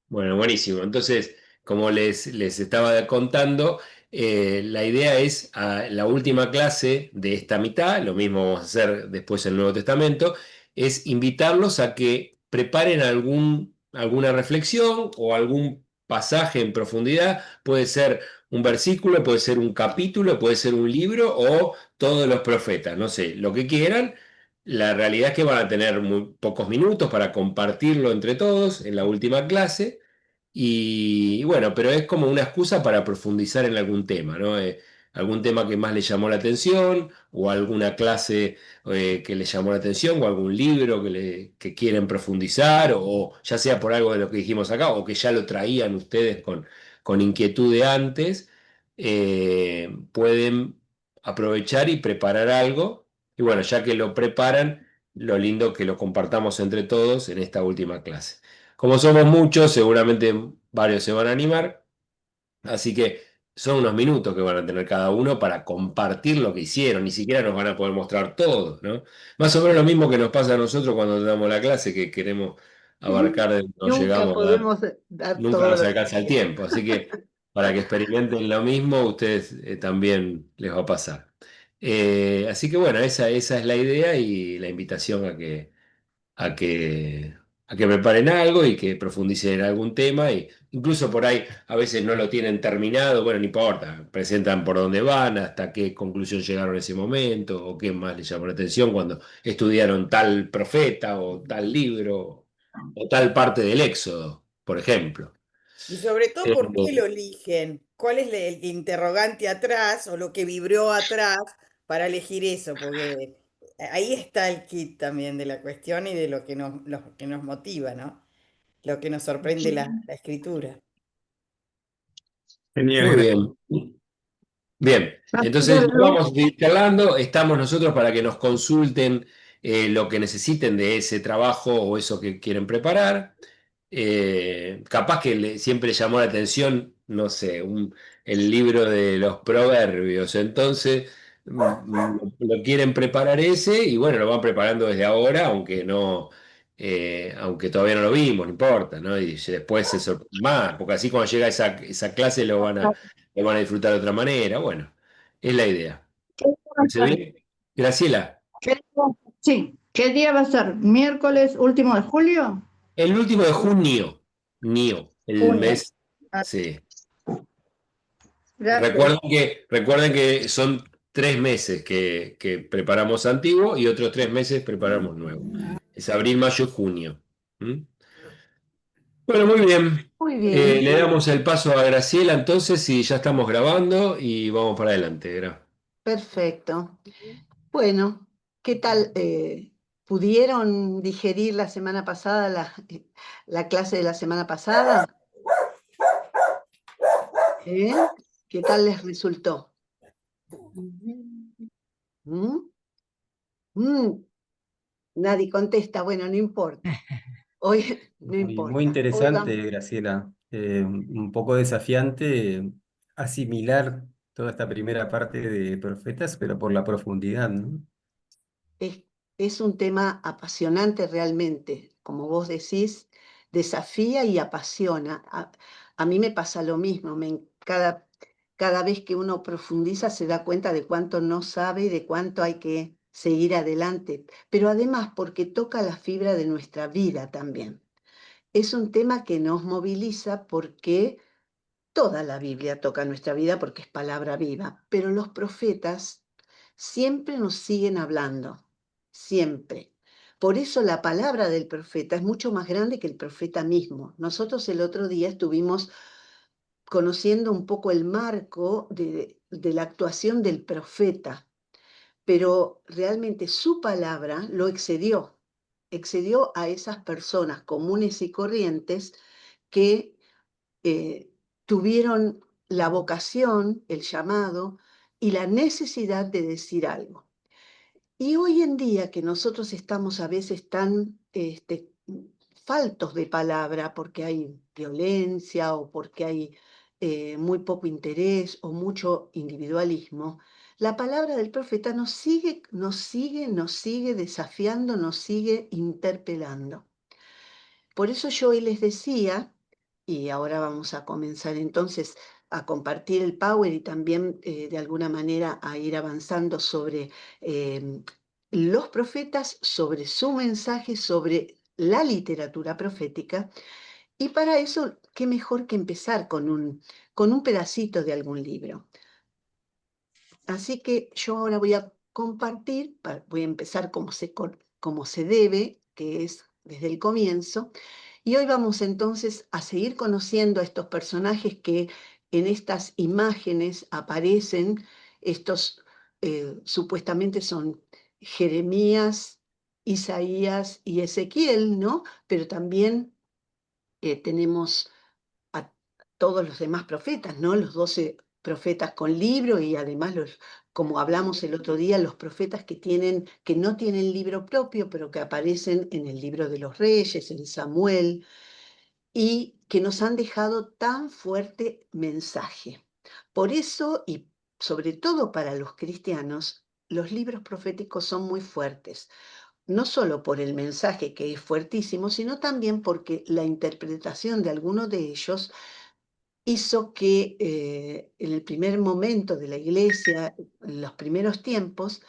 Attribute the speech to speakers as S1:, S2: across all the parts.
S1: Bueno, buenísimo. Entonces, como les estaba contando, la idea es la última clase de esta mitad, lo mismo vamos a hacer después en el Nuevo Testamento, es invitarlos a que preparen alguna reflexión o algún pasaje en profundidad. Puede ser un versículo, puede ser un capítulo, puede ser un libro o todos los profetas, no sé, lo que quieran. La realidad es que van a tener muy pocos minutos para compartirlo entre todos en la última clase. Y bueno, pero es como una excusa para profundizar en algún tema, ¿no? Algún tema que más le llamó la atención, o alguna clase que le llamó la atención, o algún libro que quieren profundizar, o ya sea por algo de lo que dijimos acá, o que ya lo traían ustedes con inquietud de antes, pueden aprovechar y preparar algo. Y bueno, ya que lo preparan, lo lindo que lo compartamos entre todos en esta última clase. Como somos muchos, seguramente varios se van a animar, así que son unos minutos que van a tener cada uno para compartir lo que hicieron, ni siquiera nos van a poder mostrar todo, ¿no? Más o menos lo mismo que nos pasa a nosotros cuando damos la clase, que queremos
S2: Sí,
S1: abarcar, no
S2: nunca
S1: llegamos a dar,
S2: podemos dar
S1: nunca
S2: todo
S1: nos
S2: lo que
S1: alcanza el
S2: quisiera.
S1: tiempo, así que para que experimenten lo mismo, ustedes también les va a pasar. Así que bueno, esa es la idea y la invitación a que, a que preparen algo y que profundicen en algún tema. Y incluso por ahí a veces no lo tienen terminado, bueno, no importa, presentan por dónde van, hasta qué conclusión llegaron en ese momento, o qué más les llamó la atención cuando estudiaron tal profeta o tal libro o tal parte del Éxodo, por ejemplo.
S3: Y sobre todo,
S1: Eh,
S3: ¿por qué lo eligen? ¿Cuál es el interrogante atrás o lo que vibró atrás para elegir eso? Porque ahí está el kit también de la cuestión y de lo que nos motiva, ¿no? Lo que nos sorprende la escritura.
S4: Genial,
S1: Muy bien. Bien, entonces lo vamos a ir charlando, estamos nosotros para que nos consulten lo que necesiten de ese trabajo o eso que quieren preparar. Capaz que siempre llamó la atención, no sé, el libro de los proverbios, entonces lo quieren preparar ese y bueno, lo van preparando desde ahora, aunque no, aunque todavía no lo vimos, no importa, ¿no? Y después más, porque así cuando llega esa clase lo van a disfrutar de otra manera. Bueno, es la idea.
S2: ¿Qué día va a
S1: ¿Parece
S2: ser?
S1: bien? Graciela,
S2: Sí, ¿qué día va a ser? ¿Miércoles último de julio?
S1: el último de junio, el
S2: Junio.
S1: mes,
S2: Ah,
S1: sí.
S2: ya, pues,
S1: Recuerden que son 3 meses que preparamos antiguo y otros 3 meses preparamos nuevo. Es abril, mayo, junio. ¿Mm? Bueno, muy bien.
S2: muy bien,
S1: Le damos el paso a Graciela entonces y ya estamos grabando y vamos para adelante.
S2: perfecto. Bueno, ¿qué tal? ¿Pudieron digerir la semana pasada, la clase de la semana pasada? ¿Eh? ¿Qué tal les resultó? ¿Mm? Mm, nadie contesta, bueno, no importa. Hoy, no
S4: muy
S2: importa. Hoy
S4: interesante,
S2: vamos.
S4: Graciela. Un poco desafiante asimilar toda esta primera parte de Profetas, pero por la profundidad, ¿no?
S2: Es, es un tema apasionante realmente, como vos decís, desafía y apasiona. A mí me pasa lo mismo, cada vez que uno profundiza se da cuenta de cuánto no sabe y de cuánto hay que seguir adelante, pero además porque toca la fibra de nuestra vida también. Es un tema que nos moviliza porque toda la Biblia toca nuestra vida porque es palabra viva, pero los profetas siempre nos siguen hablando, siempre. Por eso la palabra del profeta es mucho más grande que el profeta mismo. Nosotros el otro día estuvimos conociendo un poco el marco de la actuación del profeta, pero realmente su palabra lo excedió a esas personas comunes y corrientes que tuvieron la vocación, el llamado y la necesidad de decir algo. Y hoy en día que nosotros estamos a veces tan faltos de palabra porque hay violencia o porque hay muy poco interés o mucho individualismo, la palabra del profeta nos sigue desafiando, nos sigue interpelando. Por eso yo hoy les decía y ahora vamos a comenzar entonces a compartir el Power y también de alguna manera a ir avanzando sobre los profetas, sobre su mensaje, sobre la literatura profética. Y para eso, qué mejor que empezar con un pedacito de algún libro. Así que yo ahora voy a compartir, voy a empezar como se debe, que es desde el comienzo, y hoy vamos entonces a seguir conociendo a estos personajes que en estas imágenes aparecen, estos supuestamente son Jeremías, Isaías y Ezequiel, ¿no? Pero también tenemos a todos los demás profetas, ¿no? Los 12 profetas con libro y además como hablamos el otro día, los profetas que no tienen libro propio, pero que aparecen en el libro de los reyes, en Samuel, y que nos han dejado tan fuerte mensaje. Por eso, y sobre todo para los cristianos, los libros proféticos son muy fuertes, no solo por el mensaje que es fuertísimo, sino también porque la interpretación de algunos de ellos hizo que en el primer momento de la iglesia, en los primeros tiempos,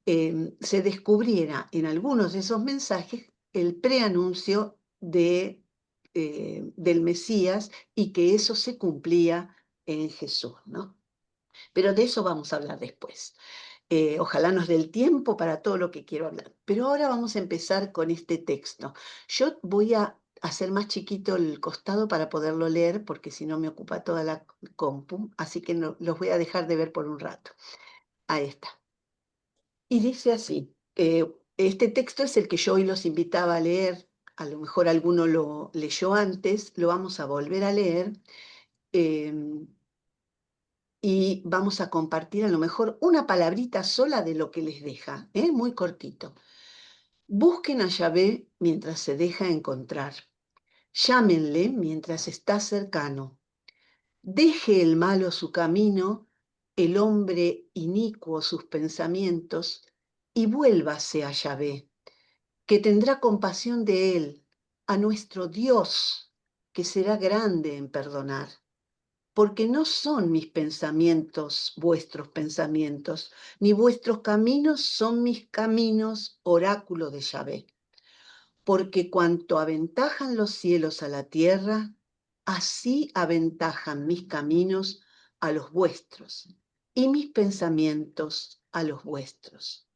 S2: se descubriera en algunos de esos mensajes el preanuncio del Mesías y que eso se cumplía en Jesús, ¿no? Pero de eso vamos a hablar después. Ojalá nos dé el tiempo para todo lo que quiero hablar. Pero ahora vamos a empezar con este texto. Yo voy a hacer más chiquito el costado para poderlo leer, porque si no me ocupa toda la compu, así que los voy a dejar de ver por un rato. Ahí está. Y dice así, este texto es el que yo hoy los invitaba a leer, a lo mejor alguno lo leyó antes, lo vamos a volver a leer. Y vamos a compartir a lo mejor una palabrita sola de lo que les deja, muy cortito. Busquen a Yahvé mientras se deja encontrar. Llámenle mientras está cercano. Deje el malo su camino, el hombre inicuo sus pensamientos, y vuélvase a Yahvé, que tendrá compasión de él, a nuestro Dios, que será grande en perdonar. Porque no son mis pensamientos vuestros pensamientos, ni vuestros caminos son mis caminos, oráculo de Yahvé. Porque cuanto aventajan los cielos a la tierra, así aventajan mis caminos a los vuestros, y mis pensamientos a los vuestros.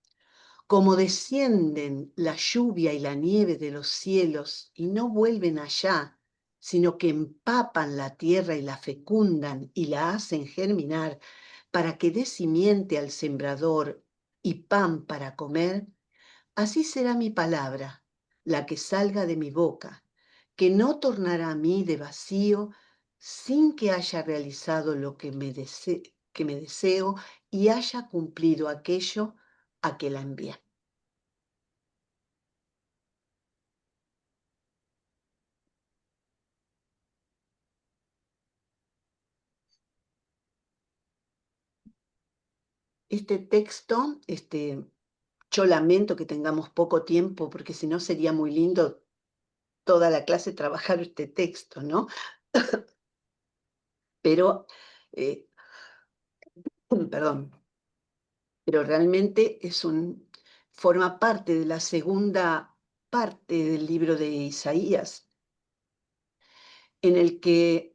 S2: Como descienden la lluvia y la nieve de los cielos y no vuelven allá, sino que empapan la tierra y la fecundan y la hacen germinar para que dé simiente al sembrador y pan para comer, así será mi palabra, la que salga de mi boca, que no tornará a mí de vacío sin que haya realizado lo que me deseo y haya cumplido aquello a que la envié. Este texto, yo lamento que tengamos poco tiempo, porque si no sería muy lindo toda la clase trabajar este texto, ¿no? Pero, eh, perdón, pero realmente forma parte de la segunda parte del libro de Isaías, en el que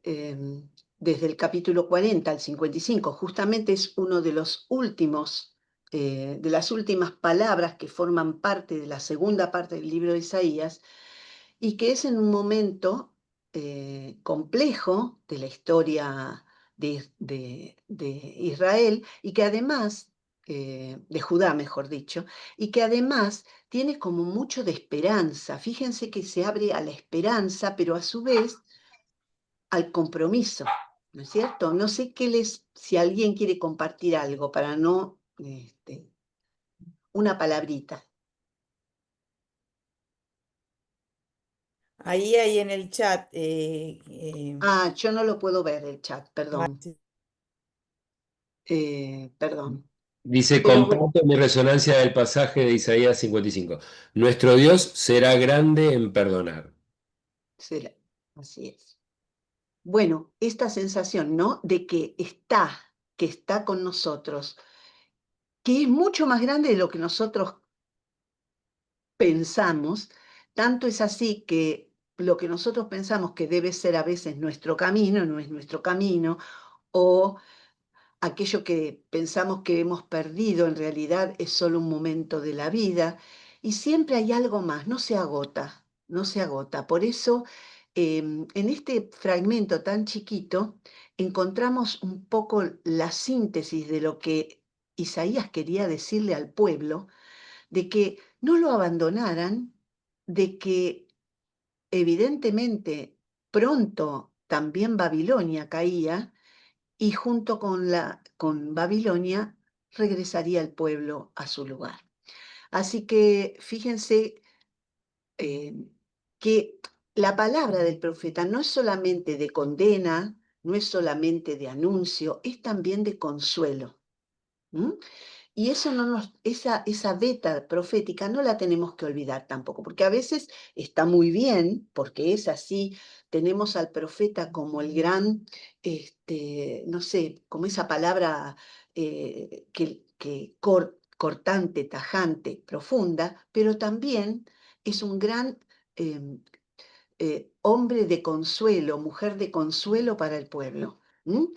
S2: desde el capítulo 40 al 55, justamente es uno de los últimos, de las últimas palabras que forman parte de la segunda parte del libro de Isaías, y que es en un momento complejo de la historia de Israel, y que además, de Judá, mejor dicho, y que además tiene como mucho de esperanza. Fíjense que se abre a la esperanza, pero a su vez al compromiso, ¿no es cierto? No sé si alguien quiere compartir algo para no, una palabrita.
S3: Ahí en el chat,
S2: Ah, yo no lo puedo ver el chat, perdón,
S3: sí.
S2: perdón.
S1: Dice,
S2: Pero bueno,
S1: comparto mi resonancia del pasaje de Isaías 55. Nuestro Dios será grande en perdonar.
S2: será, así es. Bueno, esta sensación, ¿no? De que está con nosotros, que es mucho más grande de lo que nosotros pensamos, tanto es así que lo que nosotros pensamos que debe ser a veces nuestro camino, no es nuestro camino, o aquello que pensamos que hemos perdido en realidad es solo un momento de la vida, y siempre hay algo más, no se agota, no se agota. Por eso, en este fragmento tan chiquito, encontramos un poco la síntesis de lo que Isaías quería decirle al pueblo, de que no lo abandonaran, de que evidentemente pronto también Babilonia caía, y junto con Babilonia regresaría el pueblo a su lugar. Así que fíjense eh, que la palabra del profeta no es solamente de condena, no es solamente de anuncio, es también de consuelo. ¿Mm? Y eso no esa beta profética no la tenemos que olvidar tampoco, porque a veces está muy bien, porque es así, tenemos al profeta como el gran, no sé, como esa palabra cortante, tajante, profunda, pero también es un gran em, hombre de consuelo, mujer de consuelo para el pueblo, ¿m?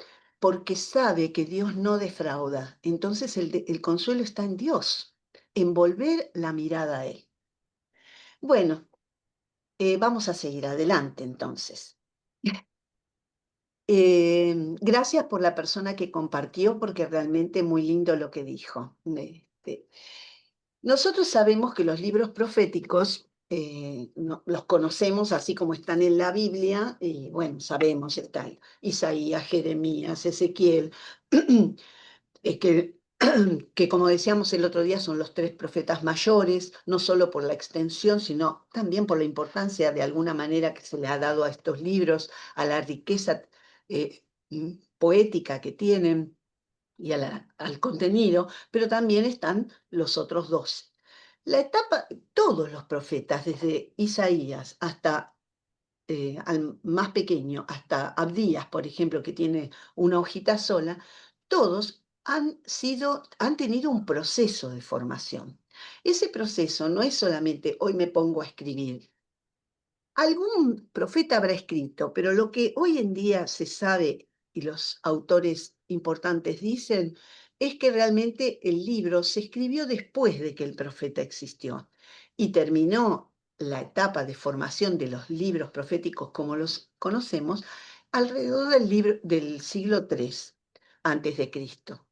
S2: Porque sabe que Dios no defrauda. Entonces el consuelo está en Dios, en volver la mirada a Él. Bueno, vamos a seguir adelante entonces. Gracias por la persona que compartió, porque realmente muy lindo lo que dijo. Nosotros sabemos que los libros proféticos los conocemos así como están en la Biblia, y bueno, sabemos, están Isaías, Jeremías, Ezequiel, que, que como decíamos el otro día son los tres profetas mayores, no solo por la extensión, sino también por la importancia de alguna manera que se le ha dado a estos libros, a la riqueza eh, poética que tienen y al contenido, pero también están los otros dos. La etapa, todos los profetas, desde Isaías hasta al más pequeño, hasta Abdías, por ejemplo, que tiene una hojita sola, todos han tenido un proceso de formación. Ese proceso no es solamente hoy me pongo a escribir. Algún profeta habrá escrito, pero lo que hoy en día se sabe y los autores importantes dicen es que realmente el libro se escribió después de que el profeta existió y terminó la etapa de formación de los libros proféticos como los conocemos alrededor del siglo III antes de Cristo.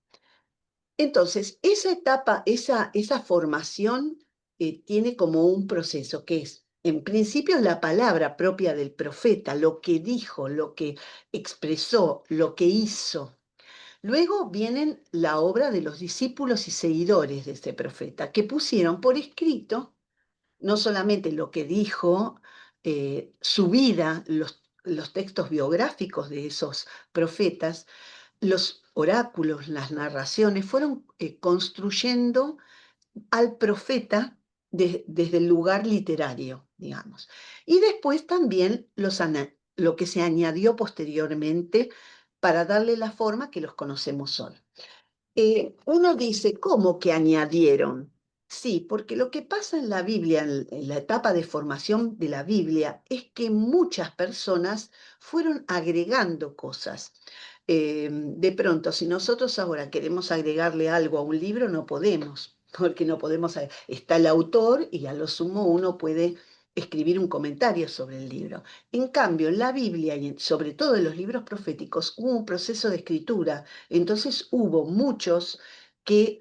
S2: Entonces, esa etapa, esa formación tiene como un proceso que es, en principio, la palabra propia del profeta, lo que dijo, lo que expresó, lo que hizo. Luego vienen la obra de los discípulos y seguidores de ese profeta, que pusieron por escrito no solamente lo que dijo, su vida, los textos biográficos de esos profetas, los oráculos, las narraciones, fueron construyendo al profeta desde el lugar literario, digamos. Y después también lo que se añadió posteriormente para darle la forma que los conocemos hoy. Uno dice, ¿cómo que añadieron? Sí, porque lo que pasa en la Biblia, en la etapa de formación de la Biblia, es que muchas personas fueron agregando cosas. De pronto, si nosotros ahora queremos agregarle algo a un libro, no podemos, porque no podemos, está el autor y a lo sumo uno puede escribir un comentario sobre el libro. En cambio, en la Biblia y sobre todo en los libros proféticos hubo un proceso de escritura, entonces hubo muchos que,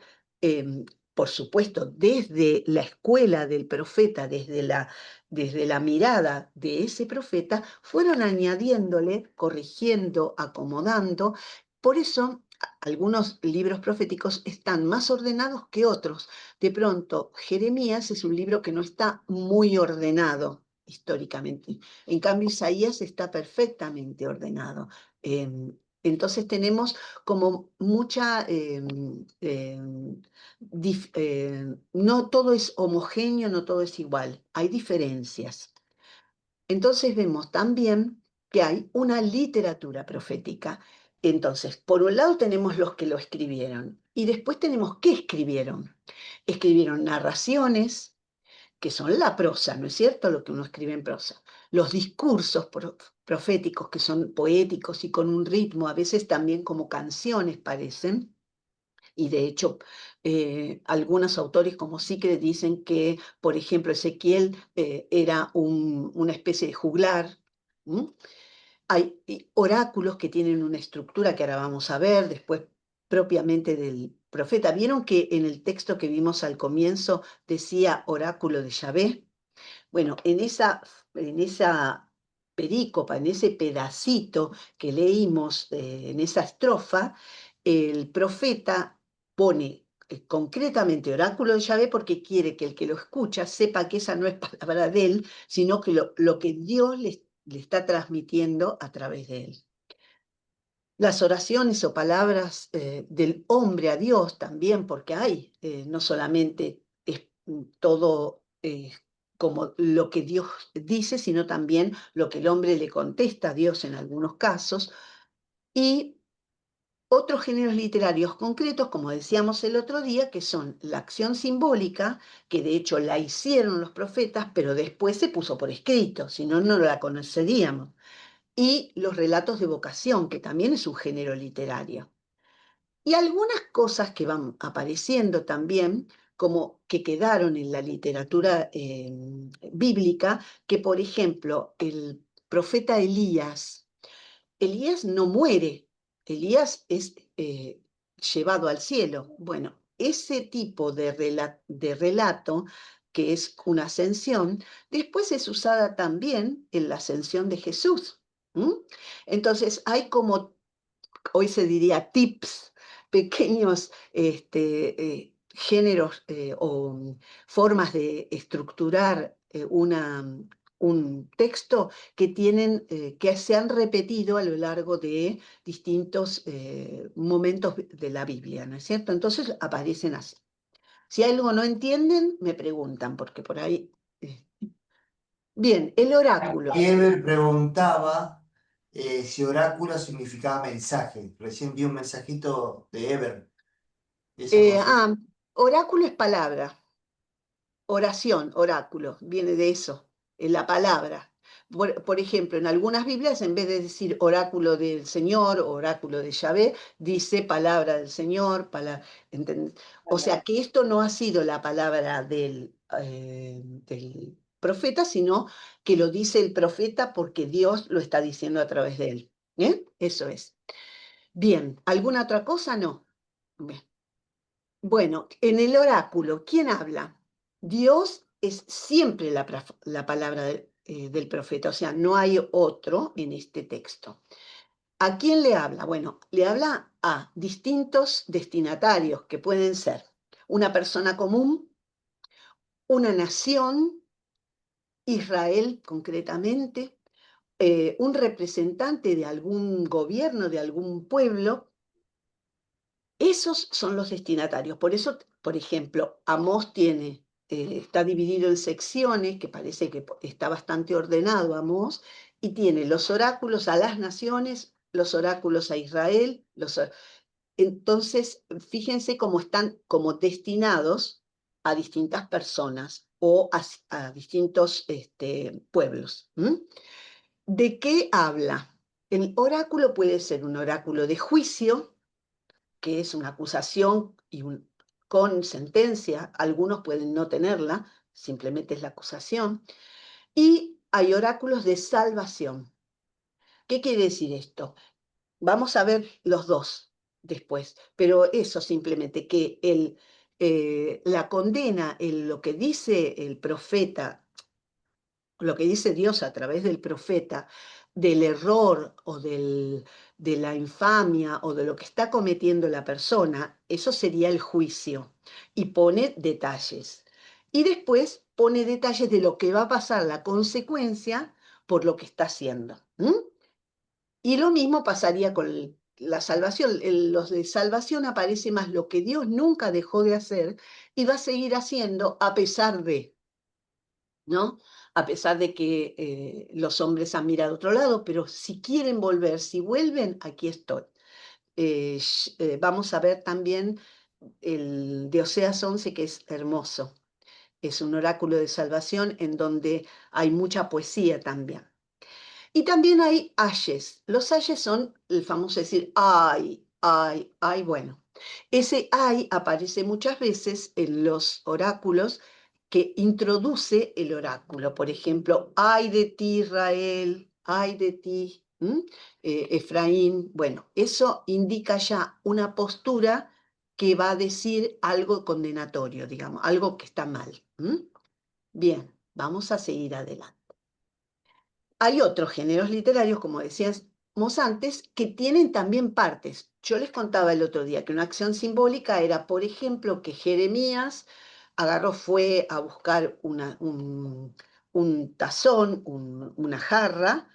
S2: por supuesto, desde la escuela del profeta, desde la mirada de ese profeta, fueron añadiéndole, corrigiendo, acomodando. Por eso algunos libros proféticos están más ordenados que otros. De pronto, Jeremías es un libro que no está muy ordenado históricamente. En cambio, Isaías está perfectamente ordenado. Entonces tenemos como mucha, no todo es homogéneo, no todo es igual, hay diferencias. Entonces vemos también que hay una literatura profética. Entonces, por un lado tenemos los que lo escribieron y después tenemos qué escribieron. Escribieron narraciones, que son la prosa, ¿no es cierto? Lo que uno escribe en prosa. Los discursos proféticos, que son poéticos y con un ritmo, a veces también como canciones parecen. Y de hecho, algunos autores como Sicre dicen que, por ejemplo, Ezequiel era una especie de juglar. ¿M? Hay oráculos que tienen una estructura que ahora vamos a ver, después propiamente del profeta. ¿Vieron que en el texto que vimos al comienzo decía oráculo de Yahvé? Bueno, en esa perícopa, en ese pedacito que leímos, en esa estrofa, el profeta pone concretamente oráculo de Yahvé porque quiere que el que lo escucha sepa que esa no es palabra de él, sino que lo que Dios le está transmitiendo a través de él. Las oraciones o palabras del hombre a Dios también, porque hay, no solamente es todo como lo que Dios dice, sino también lo que el hombre le contesta a Dios en algunos casos, y otros géneros literarios concretos, como decíamos el otro día, que son la acción simbólica, que de hecho la hicieron los profetas, pero después se puso por escrito, si no, no la conoceríamos, y los relatos de vocación, que también es un género literario. Y algunas cosas que van apareciendo también, como que quedaron en la literatura bíblica, que por ejemplo el profeta Elías no muere, Elías es llevado al cielo. Bueno, ese tipo de relato, que es una ascensión, después es usada también en la ascensión de Jesús. ¿M? Entonces hay como, hoy se diría tips, pequeños géneros o formas de estructurar un texto que que se han repetido a lo largo de distintos momentos de la Biblia, ¿no es cierto? Entonces aparecen así. Si algo no entienden, me preguntan, porque por ahí... Bien, el oráculo.
S5: Ever preguntaba si oráculo significaba mensaje. Recién vi un mensajito de Ever. Esa cosa.
S2: Oráculo es palabra. Oración, oráculo, viene de eso, en la palabra. Por ejemplo, en algunas Biblias, en vez de decir oráculo del Señor, oráculo de Yahvé, dice palabra del Señor, o sea que esto no ha sido la palabra del profeta, sino que lo dice el profeta porque Dios lo está diciendo a través de él. Eso es. Bien, ¿alguna otra cosa? No. Bien. Bueno, en el oráculo, ¿quién habla? Dios es siempre la palabra del profeta, o sea, no hay otro en este texto. ¿A quién le habla? Bueno, le habla a distintos destinatarios que pueden ser una persona común, una nación, Israel concretamente, un representante de algún gobierno, de algún pueblo. Esos son los destinatarios. Por eso, por ejemplo, Amós está dividido en secciones, que parece que está bastante ordenado Amós, y tiene los oráculos a las naciones, los oráculos a Israel. Entonces, fíjense cómo están como destinados a distintas personas o a distintos pueblos. ¿De qué habla? El oráculo puede ser un oráculo de juicio, que es una acusación con sentencia, algunos pueden no tenerla, simplemente es la acusación, y hay oráculos de salvación. ¿Qué quiere decir esto? Vamos a ver los dos después, pero eso simplemente, que la condena, lo que dice el profeta, lo que dice Dios a través del profeta, del error o de la infamia o de lo que está cometiendo la persona, eso sería el juicio. Y pone detalles. Y después pone detalles de lo que va a pasar, la consecuencia por lo que está haciendo. Y lo mismo pasaría con la salvación. En los de salvación aparece más lo que Dios nunca dejó de hacer y va a seguir haciendo a pesar de, ¿no? a pesar de que los hombres han mirado a otro lado, pero si quieren volver, si vuelven, aquí estoy. Vamos a ver también el de Oseas 11, que es hermoso. Es un oráculo de salvación en donde hay mucha poesía también. Y también hay ayes. Los ayes son el famoso decir, ay, ay, ay, bueno. Ese ay aparece muchas veces en los oráculos que introduce el oráculo. Por ejemplo, ay de ti, Israel, ay de ti, Efraín. Bueno, eso indica ya una postura que va a decir algo condenatorio, digamos, algo que está mal. Bien, vamos a seguir adelante. Hay otros géneros literarios, como decíamos antes, que tienen también partes. Yo les contaba el otro día que una acción simbólica era, por ejemplo, que Jeremías fue a buscar un tazón, una jarra,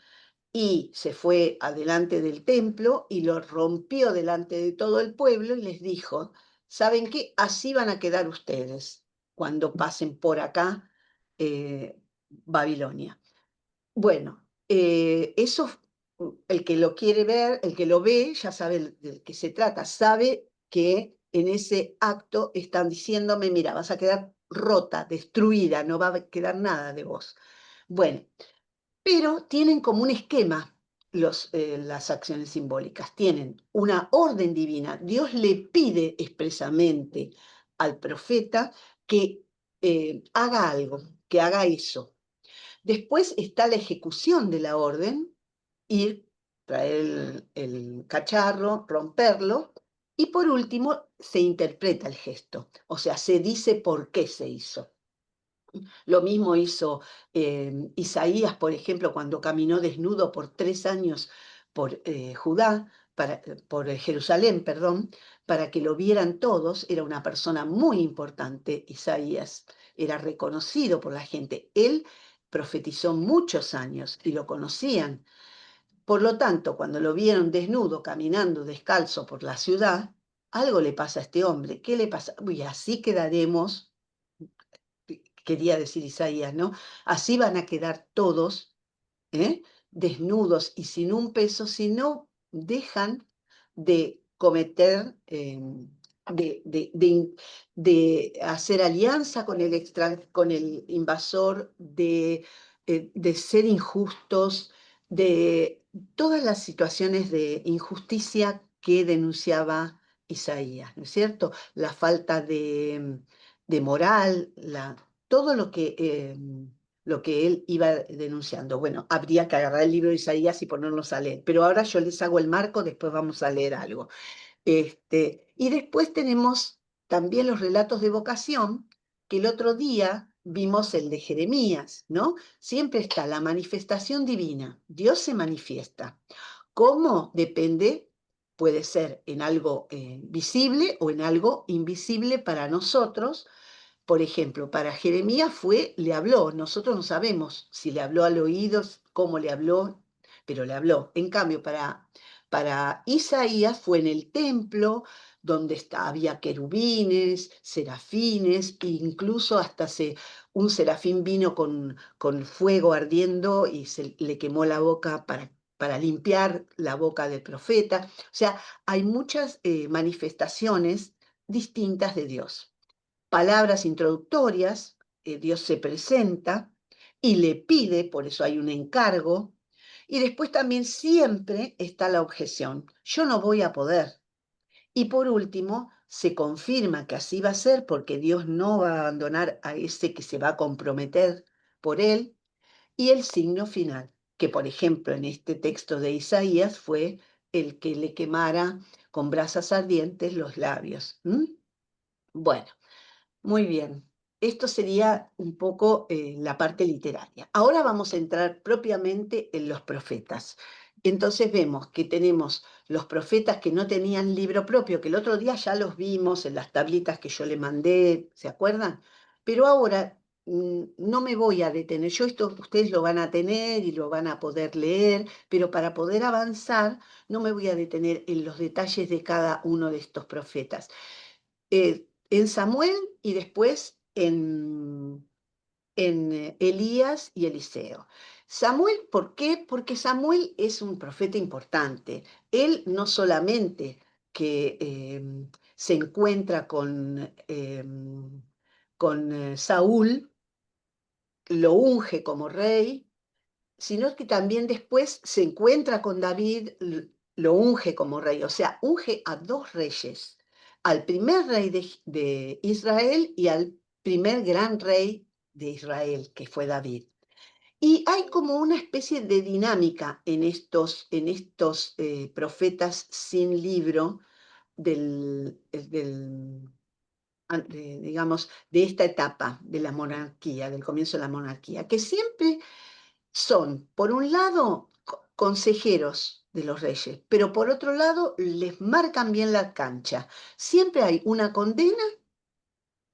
S2: y se fue adelante del templo y lo rompió delante de todo el pueblo y les dijo, ¿saben qué? Así van a quedar ustedes cuando pasen por acá, Babilonia. Bueno, eso, el que lo quiere ver, el que lo ve, ya sabe de qué se trata, sabe que en ese acto están diciéndome, mira, vas a quedar rota, destruida, no va a quedar nada de vos. Bueno, pero tienen como un esquema las acciones simbólicas, tienen una orden divina. Dios le pide expresamente al profeta que haga algo, que haga eso. Después está la ejecución de la orden, ir, traer el cacharro, romperlo, y por último se interpreta el gesto, o sea, se dice por qué se hizo. Lo mismo hizo Isaías, por ejemplo, cuando caminó desnudo por 3 años por Judá, por Jerusalén, perdón, para que lo vieran todos. Era una persona muy importante, Isaías, era reconocido por la gente. Él profetizó muchos años y lo conocían. Por lo tanto, cuando lo vieron desnudo, caminando descalzo por la ciudad, algo le pasa a este hombre. ¿Qué le pasa? Uy, así quedaremos, quería decir Isaías, ¿no? Así van a quedar todos, desnudos y sin un peso, si no dejan de cometer, de hacer alianza con con el invasor, de ser injustos, de todas las situaciones de injusticia que denunciaba Isaías, ¿no es cierto? La falta de moral, todo lo que él iba denunciando. Bueno, habría que agarrar el libro de Isaías y ponernos a leer, pero ahora yo les hago el marco, después vamos a leer algo. Y después tenemos también los relatos de vocación, que el otro día vimos el de Jeremías, ¿no? Siempre está la manifestación divina, Dios se manifiesta. ¿Cómo? Depende, puede ser en algo visible o en algo invisible para nosotros. Por ejemplo, para Jeremías le habló, nosotros no sabemos si le habló al oído, cómo le habló, pero le habló. En cambio, para Isaías fue en el templo, donde había querubines, serafines, e incluso hasta un serafín vino con fuego ardiendo y le quemó la boca para limpiar la boca del profeta. O sea, hay muchas manifestaciones distintas de Dios. Palabras introductorias, Dios se presenta y le pide, por eso hay un encargo, y después también siempre está la objeción, yo no voy a poder. Y por último, se confirma que así va a ser porque Dios no va a abandonar a ese que se va a comprometer por él, y el signo final, que por ejemplo en este texto de Isaías fue el que le quemara con brasas ardientes los labios. Bueno. Muy bien. Esto sería un poco la parte literaria. Ahora vamos a entrar propiamente en los profetas. Entonces vemos que tenemos los profetas que no tenían libro propio, que el otro día ya los vimos en las tablitas que yo le mandé, ¿se acuerdan? Pero ahora no me voy a detener. Yo esto ustedes lo van a tener y lo van a poder leer, pero para poder avanzar no me voy a detener en los detalles de cada uno de estos profetas. En Samuel y después en Elías y Eliseo. Samuel, ¿por qué? Porque Samuel es un profeta importante. Él no solamente que se encuentra con Saúl, lo unge como rey, sino que también después se encuentra con David, lo unge como rey, o sea, unge a dos reyes, al primer rey de Israel y al primer gran rey de Israel, que fue David. Y hay como una especie de dinámica en estos profetas sin libro digamos, de esta etapa de la monarquía, del comienzo de la monarquía, que siempre son, por un lado, consejeros de los reyes, pero por otro lado, les marcan bien la cancha. Siempre hay una condena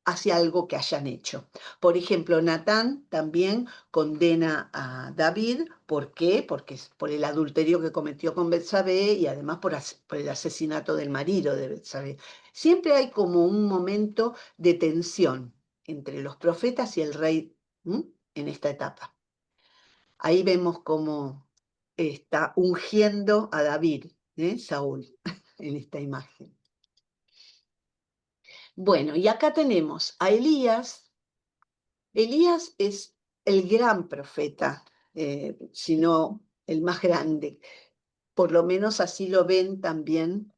S2: hacia algo que hayan hecho. Por ejemplo, Natán también condena a David. ¿Por qué? Porque es por el adulterio que cometió con Betsabé y además por el asesinato del marido de Betsabé. Siempre hay como un momento de tensión entre los profetas y el rey, en esta etapa. Ahí vemos cómo está ungiendo a David, Saúl, en esta imagen. Bueno, y acá tenemos a Elías. Elías es el gran profeta, si no el más grande. Por lo menos así lo ven también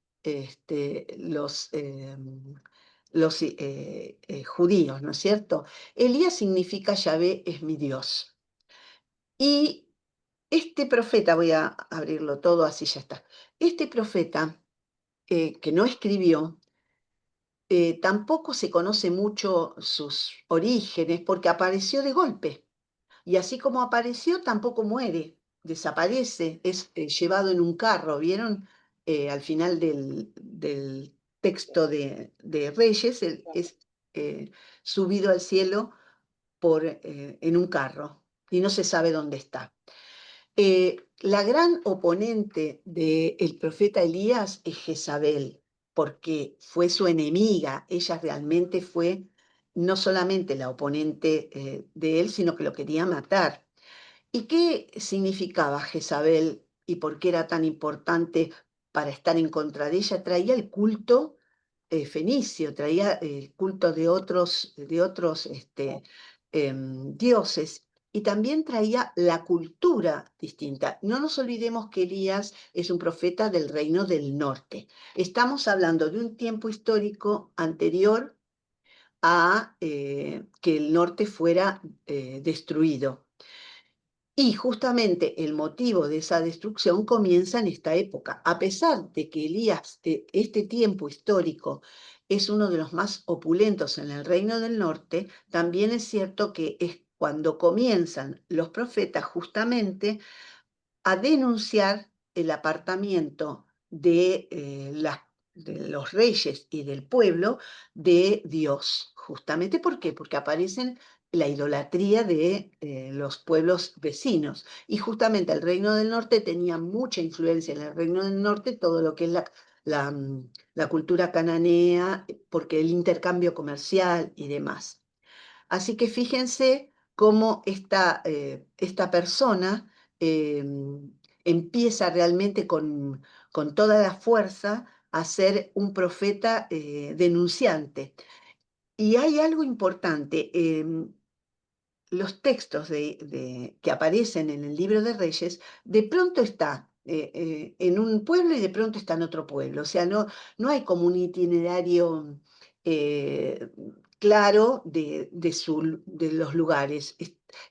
S2: los judíos, ¿no es cierto? Elías significa Yahvé es mi Dios. Y este profeta, voy a abrirlo todo, así ya está. Este profeta, que no escribió, tampoco se conoce mucho sus orígenes porque apareció de golpe. Y así como apareció, tampoco muere, desaparece, es llevado en un carro. ¿Vieron? Al final del texto de Reyes, él es subido al cielo en un carro y no se sabe dónde está. La gran oponente del profeta Elías es Jezabel, porque fue su enemiga. Ella realmente fue no solamente la oponente de él, sino que lo quería matar. ¿Y qué significaba Jezabel y por qué era tan importante para estar en contra de ella? Traía el culto fenicio, traía el culto de otros dioses, y también traía la cultura distinta. No nos olvidemos que Elías es un profeta del reino del norte. Estamos hablando de un tiempo histórico anterior a que el norte fuera destruido. Y justamente el motivo de esa destrucción comienza en esta época. A pesar de que Elías, de este tiempo histórico, es uno de los más opulentos en el reino del norte, también es cierto que es cuando comienzan los profetas justamente a denunciar el apartamiento de los reyes y del pueblo de Dios. Justamente, ¿por qué? Porque aparecen la idolatría de los pueblos vecinos. Y justamente el Reino del Norte tenía mucha influencia en el Reino del Norte, todo lo que es la cultura cananea, porque el intercambio comercial y demás. Así que fíjense cómo esta persona eh, empieza realmente con toda la fuerza a ser un profeta denunciante. Y hay algo importante. Los textos que aparecen en el libro de Reyes, de pronto está en un pueblo y de pronto está en otro pueblo. O sea, no hay como un itinerario eh, claro de los lugares.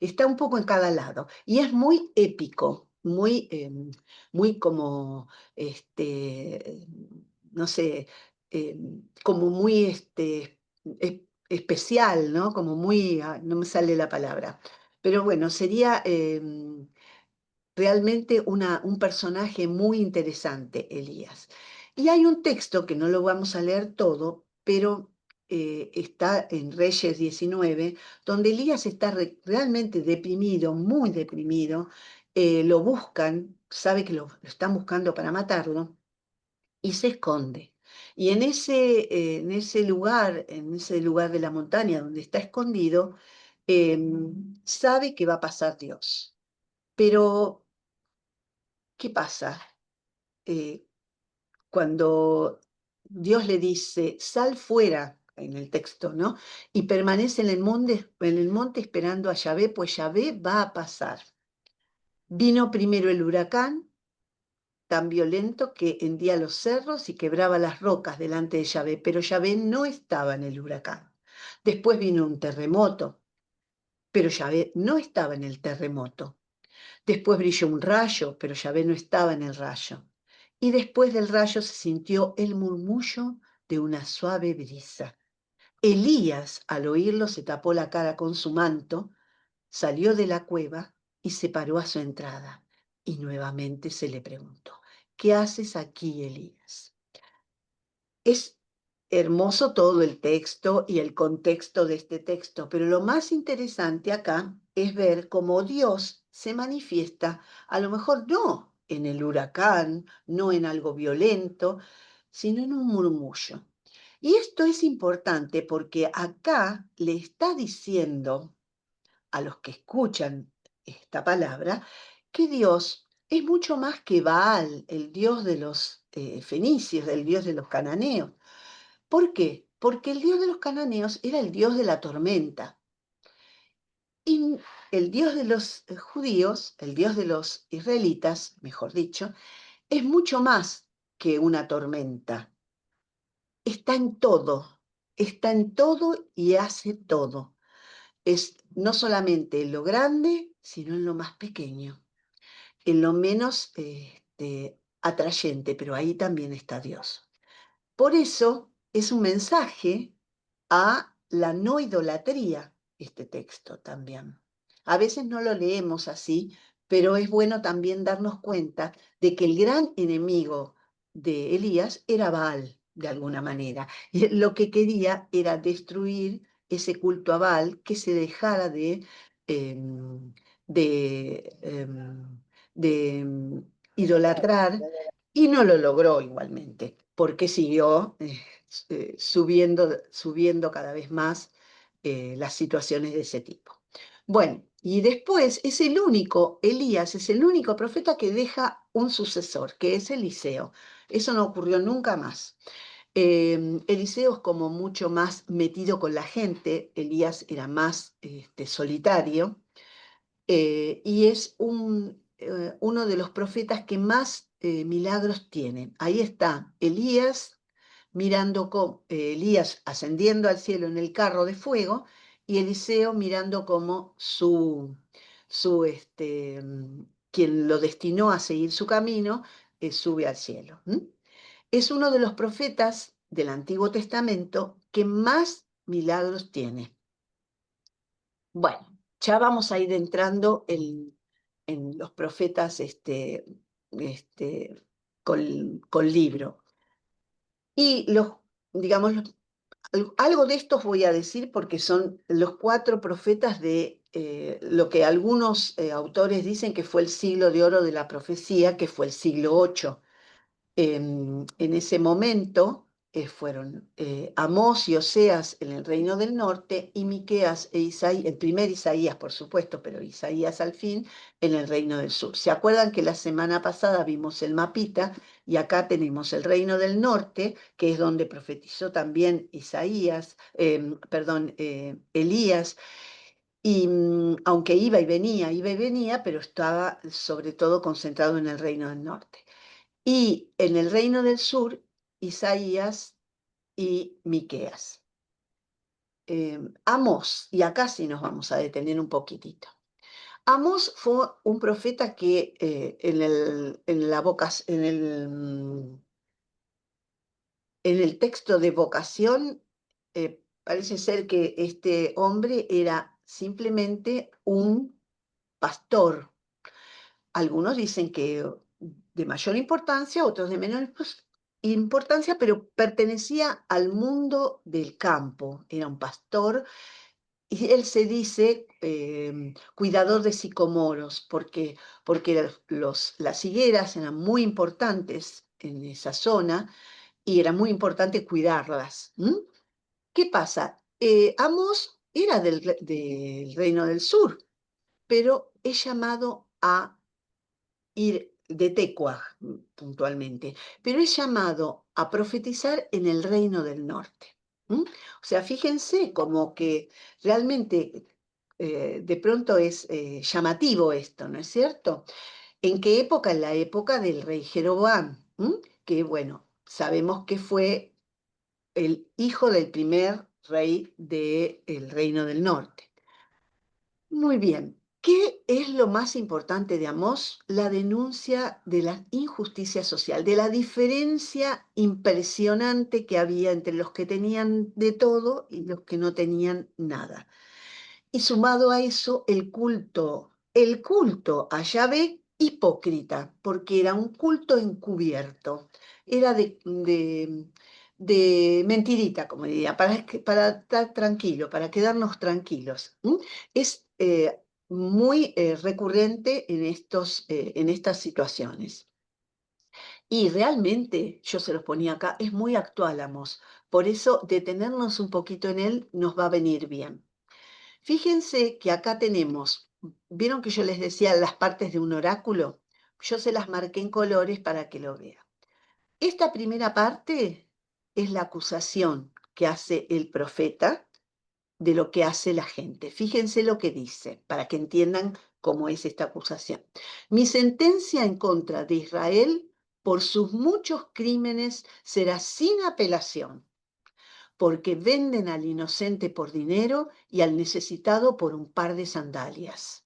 S2: Está un poco en cada lado. Y es muy épico, muy como, no sé, como muy especial, ¿no? Como muy, no me sale la palabra. Pero bueno, sería realmente un personaje muy interesante, Elías. Y hay un texto que no lo vamos a leer todo, pero está en Reyes 19, donde Elías está realmente deprimido, muy deprimido. Lo buscan, sabe que lo están buscando para matarlo y se esconde. Y en ese lugar de la montaña donde está escondido, sabe que va a pasar Dios. Pero, ¿qué pasa? Cuando Dios le dice, sal fuera, en el texto, ¿no? Y permanece en el monte esperando a Yahvé, pues Yahvé va a pasar. Vino primero el huracán, tan violento que hendía los cerros y quebraba las rocas delante de Yahvé, pero Yahvé no estaba en el huracán. Después vino un terremoto, pero Yahvé no estaba en el terremoto. Después brilló un rayo, pero Yahvé no estaba en el rayo. Y después del rayo se sintió el murmullo de una suave brisa. Elías, al oírlo, se tapó la cara con su manto, salió de la cueva y se paró a su entrada. Y nuevamente se le preguntó, ¿qué haces aquí, Elías? Es hermoso todo el texto y el contexto de este texto, pero lo más interesante acá es ver cómo Dios se manifiesta, a lo mejor no en el huracán, no en algo violento, sino en un murmullo. Y esto es importante porque acá le está diciendo a los que escuchan esta palabra que Dios es mucho más que Baal, el dios de los fenicios, el dios de los cananeos. ¿Por qué? Porque el dios de los cananeos era el dios de la tormenta. Y el dios de los judíos, el dios de los israelitas, mejor dicho, es mucho más que una tormenta. Está en todo y hace todo. Es no solamente en lo grande, sino en lo más pequeño, en lo menos atrayente, pero ahí también está Dios. Por eso es un mensaje a la no idolatría, este texto también. A veces no lo leemos así, pero es bueno también darnos cuenta de que el gran enemigo de Elías era Baal, de alguna manera. Y lo que quería era destruir ese culto a Baal, que se dejara em, de, em, de idolatrar, y no lo logró igualmente, porque siguió subiendo cada vez más las situaciones de ese tipo. Bueno, y después Elías es el único profeta que deja un sucesor, que es Eliseo. Eso no ocurrió nunca más. Eliseo es como mucho más metido con la gente, Elías era más solitario, y es uno de los profetas que más milagros tiene. Ahí está Elías Elías ascendiendo al cielo en el carro de fuego y Eliseo mirando como quien lo destinó a seguir su camino, sube al cielo. Es uno de los profetas del Antiguo Testamento que más milagros tiene. Bueno, ya vamos a ir entrando en los profetas con libro. Y digamos, algo de estos voy a decir porque son los 4 profetas de lo que algunos autores dicen que fue el siglo de oro de la profecía, que fue el siglo VIII. En ese momento fueron Amós y Oseas en el reino del norte y Miqueas e Isaías, el primer Isaías por supuesto, pero Isaías al fin en el reino del sur. ¿Se acuerdan que la semana pasada vimos el mapita y acá tenemos el reino del norte, que es donde profetizó también Elías? Y aunque iba y venía, pero estaba sobre todo concentrado en el reino del norte. Y en el reino del sur, Isaías y Miqueas. Amós, y acá sí nos vamos a detener un poquitito. Amós fue un profeta que en el texto de vocación parece ser que este hombre era simplemente un pastor. Algunos dicen que de mayor importancia, otros de menor importancia, pero pertenecía al mundo del campo, era un pastor, y él se dice cuidador de sicomoros, porque las higueras eran muy importantes en esa zona y era muy importante cuidarlas. ¿Qué pasa? Amós era del reino del sur, pero es llamado a ir de Tecuaj, puntualmente, pero es llamado a profetizar en el reino del norte. O sea, fíjense como que realmente de pronto es llamativo esto, ¿no es cierto? ¿En qué época? En la época del rey Jeroboam, que bueno, sabemos que fue el hijo del primer rey del reino del norte. Muy bien. ¿Qué es lo más importante de Amós? La denuncia de la injusticia social, de la diferencia impresionante que había entre los que tenían de todo y los que no tenían nada. Y sumado a eso, el culto a Yahvé hipócrita, porque era un culto encubierto, era de mentirita, como diría, para estar tranquilo, para quedarnos tranquilos. Es muy recurrente en estas situaciones. Y realmente, yo se los ponía acá, es muy actual, Amos. Por eso, detenernos un poquito en él nos va a venir bien. Fíjense que acá tenemos, ¿vieron que yo les decía las partes de un oráculo? Yo se las marqué en colores para que lo vean. Esta primera parte es la acusación que hace el profeta de lo que hace la gente. Fíjense lo que dice, para que entiendan cómo es esta acusación. Mi sentencia en contra de Israel por sus muchos crímenes será sin apelación, porque venden al inocente por dinero y al necesitado por un par de sandalias.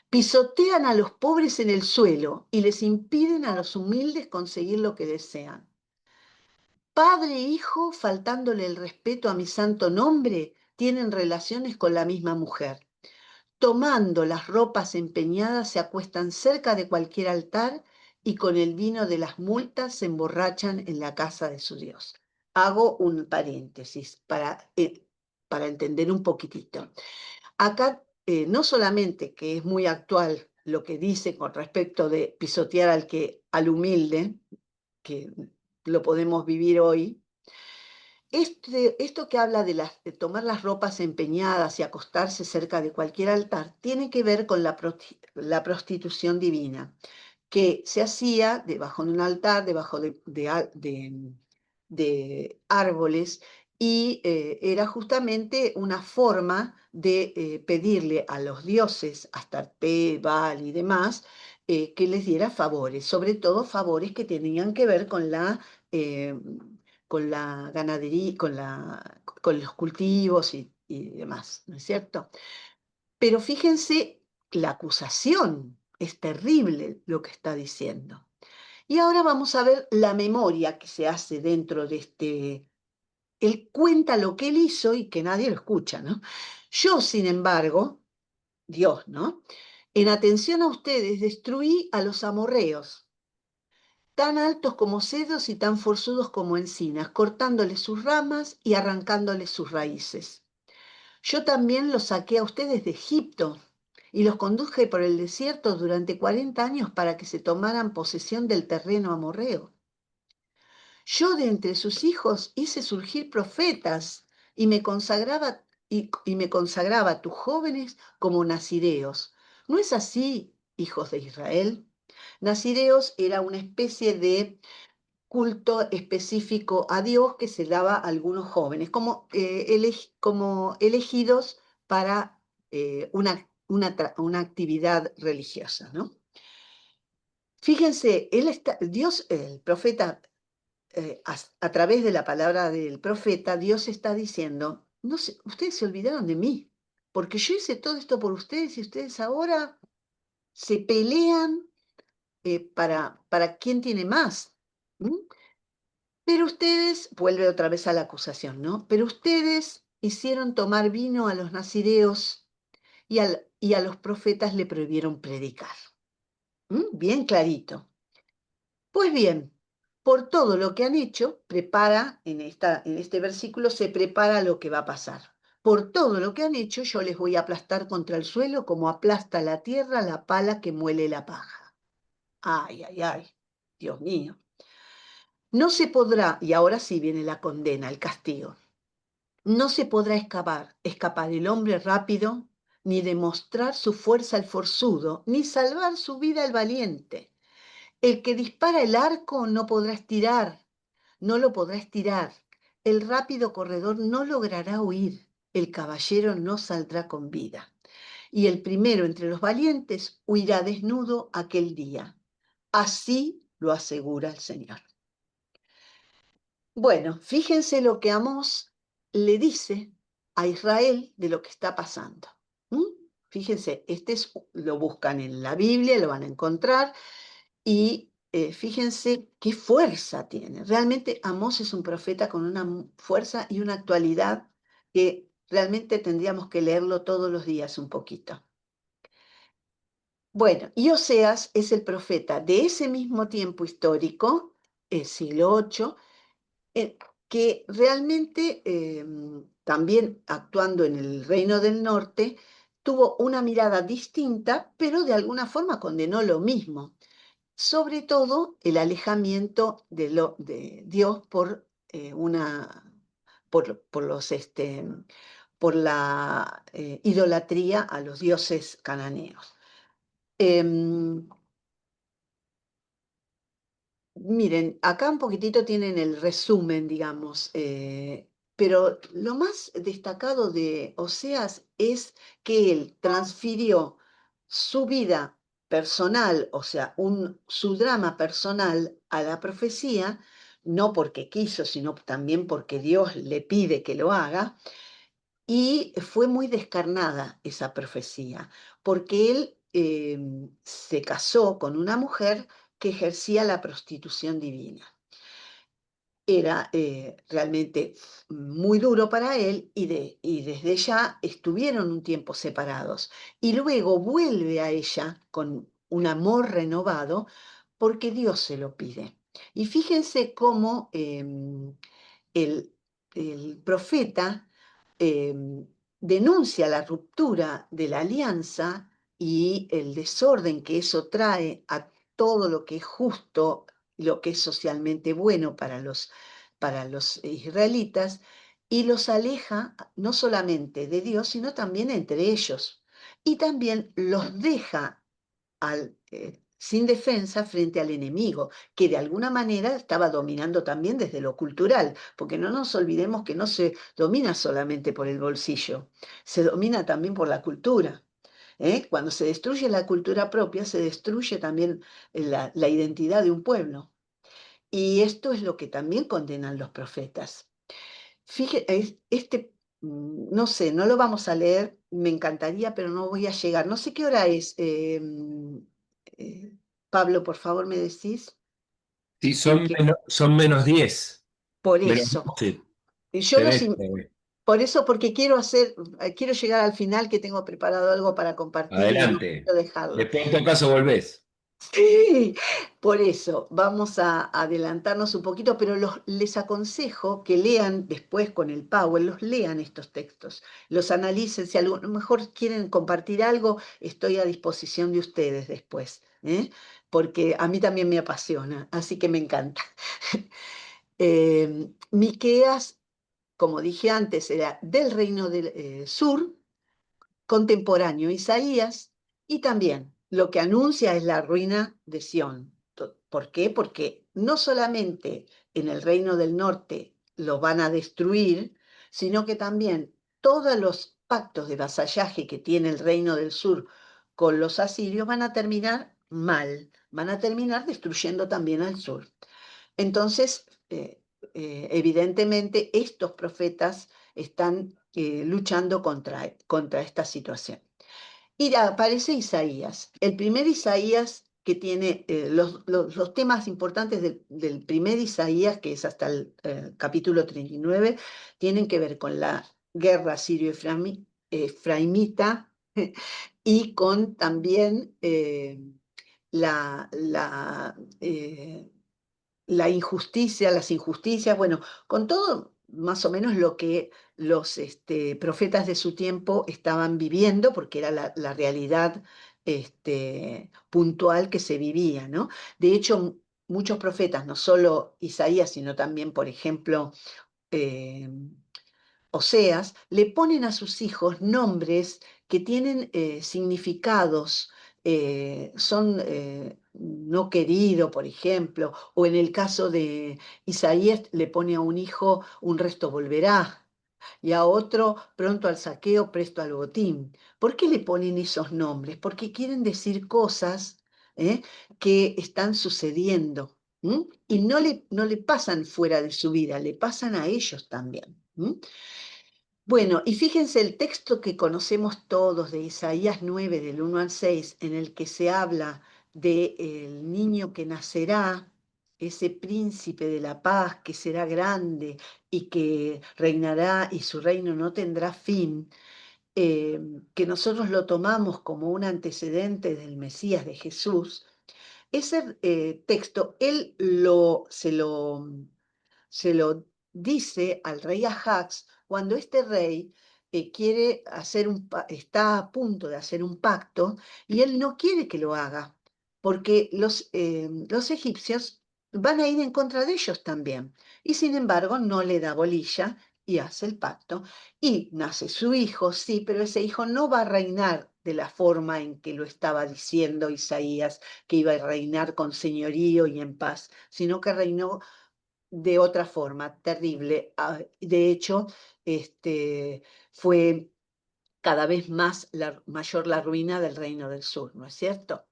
S2: Pisotean a los pobres en el suelo y les impiden a los humildes conseguir lo que desean. Padre e hijo, faltándole el respeto a mi santo nombre, tienen relaciones con la misma mujer. Tomando las ropas empeñadas, se acuestan cerca de cualquier altar y con el vino de las multas se emborrachan en la casa de su Dios. Hago un paréntesis para entender un poquitito. Acá no solamente que es muy actual lo que dice con respecto de pisotear al humilde, que lo podemos vivir hoy. Esto que habla de tomar las ropas empeñadas y acostarse cerca de cualquier altar tiene que ver con la prostitución divina, que se hacía debajo de un altar, debajo de árboles, y era justamente una forma de pedirle a los dioses, Astarte, Baal y demás, que les diera favores, sobre todo favores que tenían que ver eh, con la ganadería, con los cultivos y demás, ¿no es cierto? Pero fíjense, la acusación es terrible lo que está diciendo. Y ahora vamos a ver la memoria que se hace dentro de este. Él cuenta lo que él hizo y que nadie lo escucha, ¿no? Yo, sin embargo, Dios, ¿no? En atención a ustedes, destruí a los amorreos, tan altos como cedros y tan forzudos como encinas, cortándoles sus ramas y arrancándoles sus raíces. Yo también los saqué a ustedes de Egipto y los conduje por el desierto durante 40 años para que se tomaran posesión del terreno amorreo. Yo de entre sus hijos hice surgir profetas y me consagraba a tus jóvenes como nazireos. ¿No es así, hijos de Israel? Nazireos era una especie de culto específico a Dios que se daba a algunos jóvenes, como elegidos para una actividad religiosa, ¿no? Fíjense, Dios, el profeta, a través de la palabra del profeta, Dios está diciendo, no sé, ustedes se olvidaron de mí, porque yo hice todo esto por ustedes y ustedes ahora se pelean para quién tiene más. ¿Mm? Pero ustedes, vuelve otra vez a la acusación, ¿no? Pero ustedes hicieron tomar vino a los nazireos y a los profetas le prohibieron predicar. Bien clarito. Pues bien, por todo lo que han hecho, en este versículo se prepara lo que va a pasar. Por todo lo que han hecho, yo les voy a aplastar contra el suelo como aplasta la tierra la pala que muele la paja. Ay, ay, ay, Dios mío. No se podrá, y ahora sí viene la condena, el castigo. No se podrá escapar el hombre rápido, ni demostrar su fuerza el forzudo, ni salvar su vida el valiente. El que dispara el arco no podrá estirar, no lo podrá estirar. El rápido corredor no logrará huir. El caballero no saldrá con vida. Y el primero entre los valientes huirá desnudo aquel día. Así lo asegura el Señor. Bueno, fíjense lo que Amós le dice a Israel de lo que está pasando. ¿Mm? Fíjense, lo buscan en la Biblia, lo van a encontrar, y fíjense qué fuerza tiene. Realmente Amós es un profeta con una fuerza y una actualidad que realmente tendríamos que leerlo todos los días un poquito. Bueno, y Oseas es el profeta de ese mismo tiempo histórico, el siglo VIII, eh, que realmente también actuando en el Reino del Norte, tuvo una mirada distinta, pero de alguna forma condenó lo mismo. Sobre todo el alejamiento de Dios por la idolatría a los dioses cananeos. Em, Miren, acá un poquitito tienen el resumen, digamos, pero lo más destacado de Oseas es que él transfirió su vida personal, o sea, su drama personal a la profecía, no porque quiso, sino también porque Dios le pide que lo haga, y fue muy descarnada esa profecía, porque él se casó con una mujer que ejercía la prostitución divina. Era realmente muy duro para él y desde ya estuvieron un tiempo separados. Y luego vuelve a ella con un amor renovado porque Dios se lo pide. Y fíjense cómo el, el profeta denuncia la ruptura de la alianza y el desorden que eso trae a todo lo que es justo, lo que es socialmente bueno para los israelitas, y los aleja no solamente de Dios, sino también entre ellos. Y también los deja sin defensa frente al enemigo, que de alguna manera estaba dominando también desde lo cultural, porque no nos olvidemos que no se domina solamente por el bolsillo, se domina también por la cultura. Cuando se destruye la cultura propia, se destruye también la identidad de un pueblo. Y esto es lo que también condenan los profetas. Fíjate, no sé, no lo vamos a leer, me encantaría, pero no voy a llegar. No sé qué hora es. Eh, Pablo, por favor, me decís
S1: Sí,
S2: en qué.
S1: son -10,
S2: Por
S1: menos
S2: eso.
S1: 12.
S2: Yo
S1: Tenés,
S2: por eso, porque quiero llegar al final, que tengo preparado algo para compartir y no
S1: adelante.
S2: quiero dejarlo.
S1: Después en todo caso volvés.
S2: Sí, por eso vamos a adelantarnos un poquito, pero les aconsejo que lean después con el Power, los lean estos textos, los analicen, si a lo mejor quieren compartir algo, estoy a disposición de ustedes después, porque a mí también me apasiona, así que me encanta. Miqueas, como dije antes, era del reino del sur, contemporáneo Isaías, y también lo que anuncia es la ruina de Sión. ¿Por qué? Porque no solamente en el reino del norte lo van a destruir, sino que también todos los pactos de vasallaje que tiene el reino del sur con los asirios van a terminar mal, van a terminar destruyendo también al sur. Entonces, evidentemente, estos profetas están luchando contra esta situación. Y aparece Isaías, el primer Isaías que tiene los temas importantes del primer Isaías, que es hasta el capítulo 39, tienen que ver con la guerra sirio-efraimita y con también la injusticia, las injusticias, bueno, con todo más o menos lo que los profetas de su tiempo estaban viviendo, porque era la realidad puntual que se vivía, ¿no? De hecho, muchos profetas, no solo Isaías, sino también, por ejemplo, eh, Oseas, le ponen a sus hijos nombres que tienen significados, son no querido, por ejemplo, o en el caso de Isaías le pone a un hijo un resto volverá, y a otro pronto al saqueo, presto al botín. ¿Por qué le ponen esos nombres? Porque quieren decir cosas ¿eh? que están sucediendo. Y no le pasan fuera de su vida, le pasan a ellos también. Bueno, y fíjense el texto que conocemos todos de Isaías 9, del 1 al 6, en el que se habla del niño que nacerá, ese príncipe de la paz que será grande y que reinará y su reino no tendrá fin, que nosotros lo tomamos como un antecedente del Mesías de Jesús. Ese texto se lo dice al rey Ajax cuando este rey quiere hacer está a punto de hacer un pacto y él no quiere que lo haga, porque los egipcios van a ir en contra de ellos también. Y sin embargo no le da bolilla y hace el pacto. Y nace su hijo, sí, pero ese hijo no va a reinar de la forma en que lo estaba diciendo Isaías, que iba a reinar con señorío y en paz, sino que reinó de otra forma, terrible. De hecho, fue cada vez mayor la ruina del Reino del Sur, ¿no es cierto?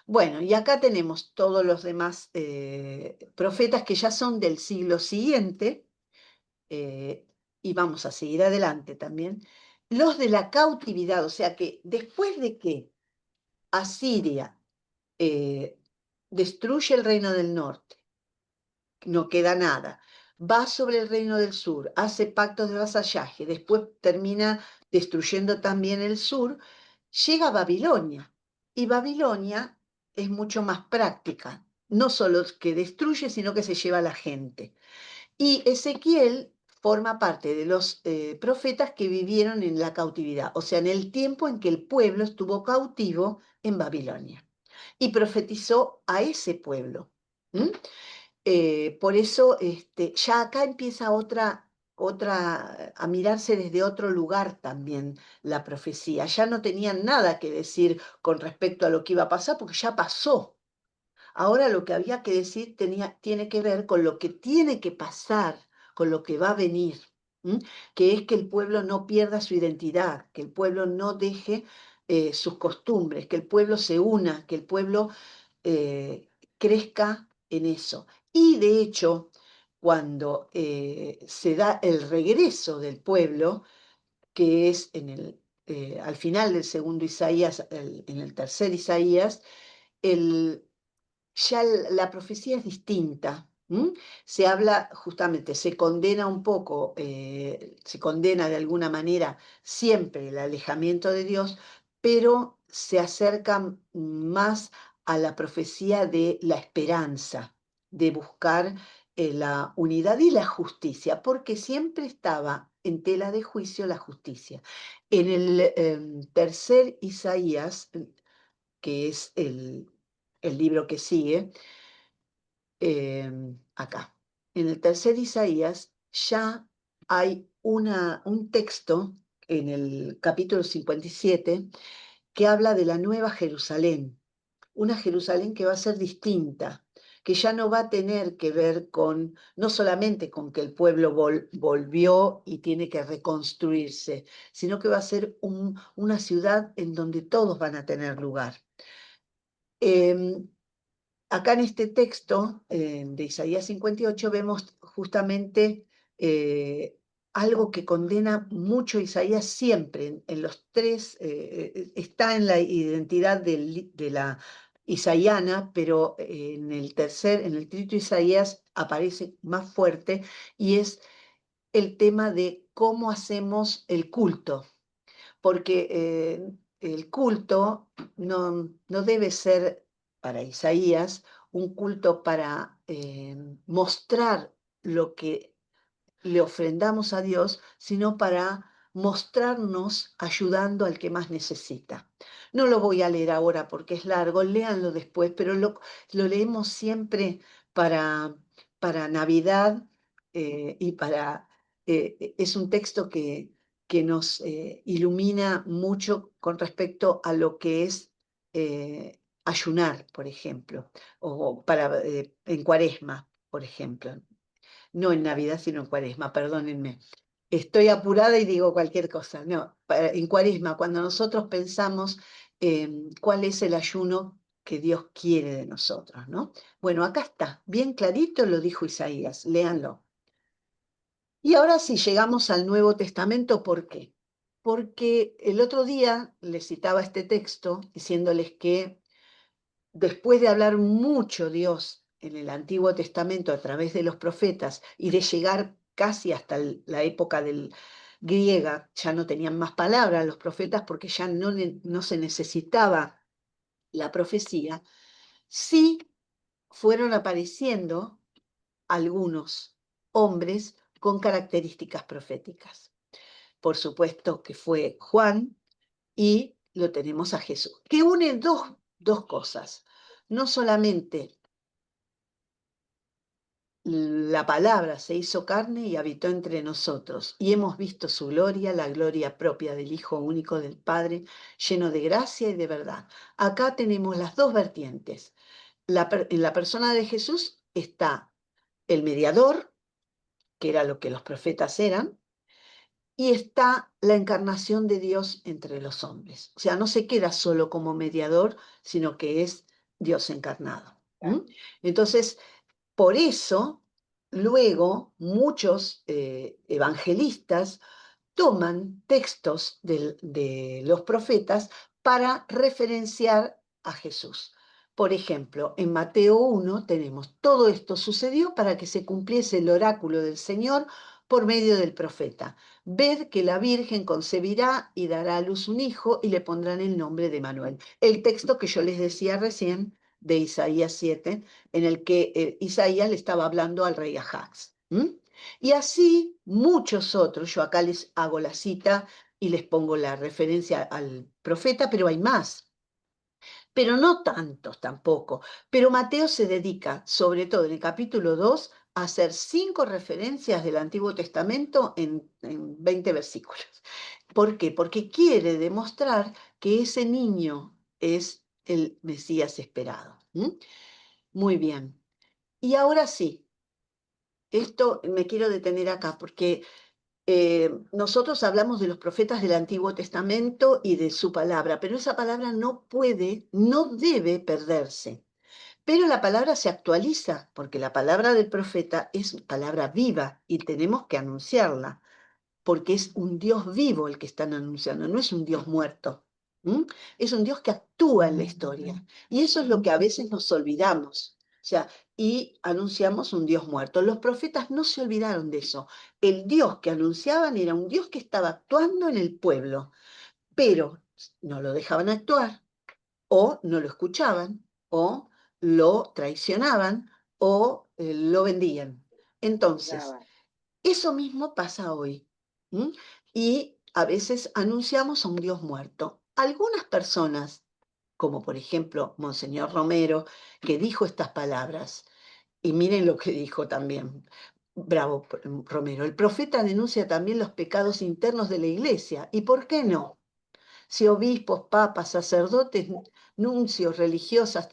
S2: Bueno, y acá tenemos todos los demás profetas que ya son del siglo siguiente, y vamos a seguir adelante también, los de la cautividad, o sea que después de que Asiria destruye el reino del norte, no queda nada. Va sobre el reino del sur, hace pactos de vasallaje, después termina destruyendo también el sur, llega a Babilonia. Y Babilonia es mucho más práctica, no solo que destruye, sino que se lleva a la gente. Y Ezequiel forma parte de los profetas que vivieron en la cautividad, o sea, en el tiempo en que el pueblo estuvo cautivo en Babilonia. Y profetizó a ese pueblo. Por eso ya acá empieza a mirarse desde otro lugar también la profecía. Ya no tenían nada que decir con respecto a lo que iba a pasar, porque ya pasó. Ahora lo que había que decir tiene que ver con lo que tiene que pasar, con lo que va a venir, que es que el pueblo no pierda su identidad, que el pueblo no deje sus costumbres, que el pueblo se una, que el pueblo eh, crezca en eso. Y de hecho, cuando se da el regreso del pueblo, que es al final del segundo Isaías, en el tercer Isaías, el, ya la profecía es distinta. Se habla justamente, se condena un poco, se condena de alguna manera siempre el alejamiento de Dios, pero se acerca más a la profecía de la esperanza, de buscar la unidad y la justicia, porque siempre estaba en tela de juicio la justicia. En el tercer Isaías, que es el libro que sigue, acá. En el tercer Isaías ya hay un texto en el capítulo 57 que habla de la nueva Jerusalén, una Jerusalén que va a ser distinta, que ya no va a tener que ver con, no solamente con que el pueblo volvió y tiene que reconstruirse, sino que va a ser una ciudad en donde todos van a tener lugar. Acá en este texto de Isaías 58 vemos justamente algo que condena mucho Isaías siempre, en los tres, está en la identidad de la isaiana, pero en el trito Isaías aparece más fuerte y es el tema de cómo hacemos el culto, porque el culto no debe ser para Isaías un culto para mostrar lo que le ofrendamos a Dios, sino para mostrarnos ayudando al que más necesita. No lo voy a leer ahora porque es largo, léanlo después, pero lo leemos siempre para Navidad y para es un texto que nos ilumina mucho con respecto a lo que es ayunar, por ejemplo, o en Cuaresma, por ejemplo. No en Navidad, sino en Cuaresma, perdónenme. Estoy apurada y digo cualquier cosa. No, en Cuaresma, cuando nosotros pensamos cuál es el ayuno que Dios quiere de nosotros, ¿no? Bueno, acá está, bien clarito lo dijo Isaías, léanlo. Y ahora sí, llegamos al Nuevo Testamento, ¿por qué? Porque el otro día les citaba este texto diciéndoles que después de hablar mucho Dios en el Antiguo Testamento a través de los profetas y de llegar casi hasta la época del griega, ya no tenían más palabras los profetas porque ya no se necesitaba la profecía, sí fueron apareciendo algunos hombres con características proféticas. Por supuesto que fue Juan y lo tenemos a Jesús, que une dos cosas. No solamente la palabra se hizo carne y habitó entre nosotros, y hemos visto su gloria, la gloria propia del Hijo único del Padre, lleno de gracia y de verdad. Acá tenemos las dos vertientes. En la persona de Jesús está el mediador, que era lo que los profetas eran, y está la encarnación de Dios entre los hombres. O sea, no se queda solo como mediador, sino que es Dios encarnado. Entonces, por eso, luego muchos evangelistas toman textos de los profetas para referenciar a Jesús. Por ejemplo, en Mateo 1 tenemos, todo esto sucedió para que se cumpliese el oráculo del Señor por medio del profeta. Ved que la Virgen concebirá y dará a luz un hijo y le pondrán el nombre de Manuel. El texto que yo les decía recién de Isaías 7, en el que Isaías le estaba hablando al rey Ahaz. Y así muchos otros, yo acá les hago la cita y les pongo la referencia al profeta, pero hay más, pero no tantos tampoco. Pero Mateo se dedica, sobre todo en el capítulo 2, a hacer 5 referencias del Antiguo Testamento en 20 versículos. ¿Por qué? Porque quiere demostrar que ese niño es el Mesías esperado. Muy bien. Y ahora sí, esto me quiero detener acá porque nosotros hablamos de los profetas del Antiguo Testamento y de su palabra, pero esa palabra no puede, no debe perderse. Pero la palabra se actualiza, porque la palabra del profeta es palabra viva y tenemos que anunciarla, porque es un Dios vivo el que están anunciando, no es un Dios muerto. Es un Dios que actúa en la historia. Y eso es lo que a veces nos olvidamos. O sea, y anunciamos un Dios muerto. Los profetas no se olvidaron de eso. El Dios que anunciaban era un Dios que estaba actuando en el pueblo, pero no lo dejaban actuar, o no lo escuchaban, o lo traicionaban, o lo vendían. Entonces, eso mismo pasa hoy. Y a veces anunciamos a un Dios muerto. Algunas personas, como por ejemplo Monseñor Romero, que dijo estas palabras, y miren lo que dijo también. Bravo, Romero. El profeta denuncia también los pecados internos de la iglesia. ¿Y por qué no? Si obispos, papas, sacerdotes, nuncios, religiosas,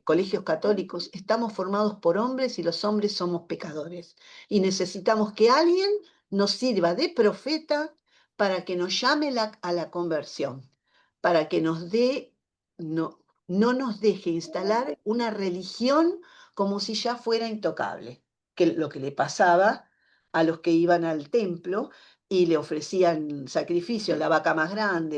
S2: colegios católicos, estamos formados por hombres y los hombres somos pecadores. Y necesitamos que alguien nos sirva de profeta para que nos llame a la conversión, para que nos dé, no nos deje instalar una religión como si ya fuera intocable, que lo que le pasaba a los que iban al templo y le ofrecían sacrificio, la vaca más grande,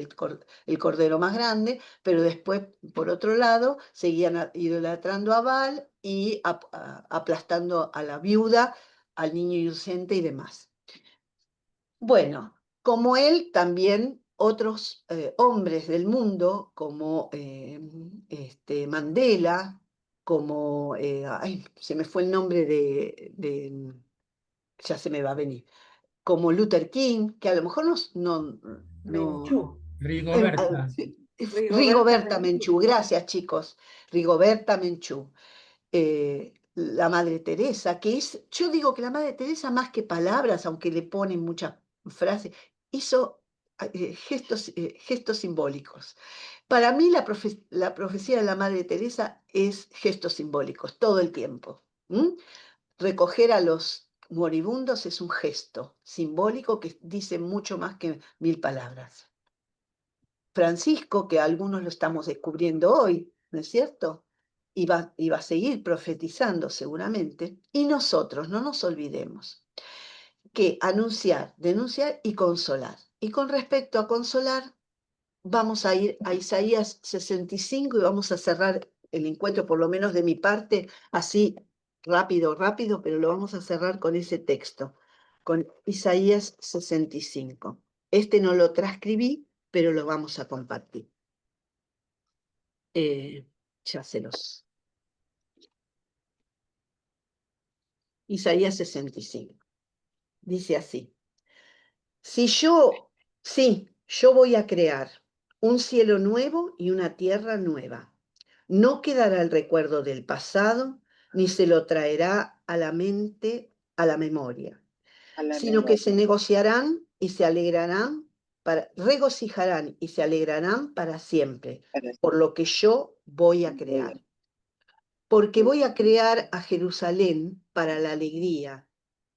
S2: el cordero más grande, pero después, por otro lado, seguían idolatrando a Baal y aplastando a la viuda, al niño inocente y demás. Bueno, como él, también otros hombres del mundo, como Mandela, como, ay, se me fue el nombre ya se me va a venir, como Luther King, que a lo mejor
S3: Menchú.
S6: Rigoberta.
S2: sí,
S3: Rigoberta
S2: Rigoberta
S3: Menchú.
S2: Menchú, gracias chicos, Rigoberta Menchú. la Madre Teresa, que es, yo digo que la Madre Teresa más que palabras, aunque le ponen muchas frases, hizo gestos simbólicos. Para mí la profecía de la Madre Teresa es gestos simbólicos todo el tiempo. Recoger a los moribundos es un gesto simbólico que dice mucho más que 1000 palabras. Francisco, que algunos lo estamos descubriendo hoy, ¿no es cierto? Y va a seguir profetizando seguramente. Y nosotros, no nos olvidemos, que anunciar, denunciar y consolar. Y con respecto a consolar, vamos a ir a Isaías 65 y vamos a cerrar el encuentro, por lo menos de mi parte, así rápido, pero lo vamos a cerrar con ese texto, con Isaías 65. Este no lo transcribí, pero lo vamos a compartir. Ya se los. Isaías 65. Dice así. Yo voy a crear un cielo nuevo y una tierra nueva. No quedará el recuerdo del pasado, ni se lo traerá a la mente, a la memoria, sino que se negociarán y se alegrarán, regocijarán y se alegrarán para siempre, por lo que yo voy a crear. Porque voy a crear a Jerusalén para la alegría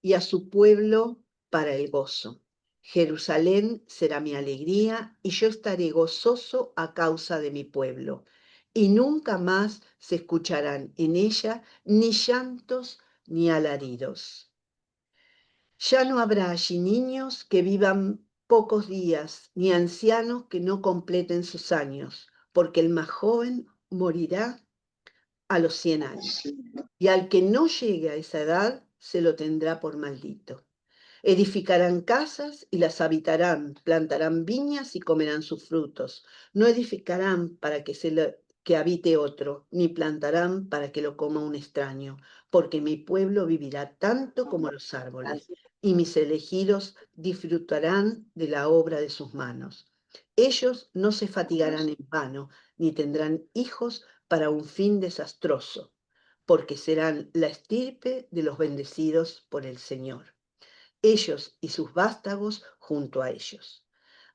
S2: y a su pueblo para el gozo. Jerusalén será mi alegría y yo estaré gozoso a causa de mi pueblo. Y nunca más se escucharán en ella ni llantos ni alaridos. Ya no habrá allí niños que vivan pocos días, ni ancianos que no completen sus años, porque el más joven morirá a los 100 años, y al que no llegue a esa edad se lo tendrá por maldito. Edificarán casas y las habitarán, plantarán viñas y comerán sus frutos. No edificarán para que habite otro, ni plantarán para que lo coma un extraño, porque mi pueblo vivirá tanto como los árboles, y mis elegidos disfrutarán de la obra de sus manos. Ellos no se fatigarán en vano, ni tendrán hijos para un fin desastroso, porque serán la estirpe de los bendecidos por el Señor, ellos y sus vástagos junto a ellos.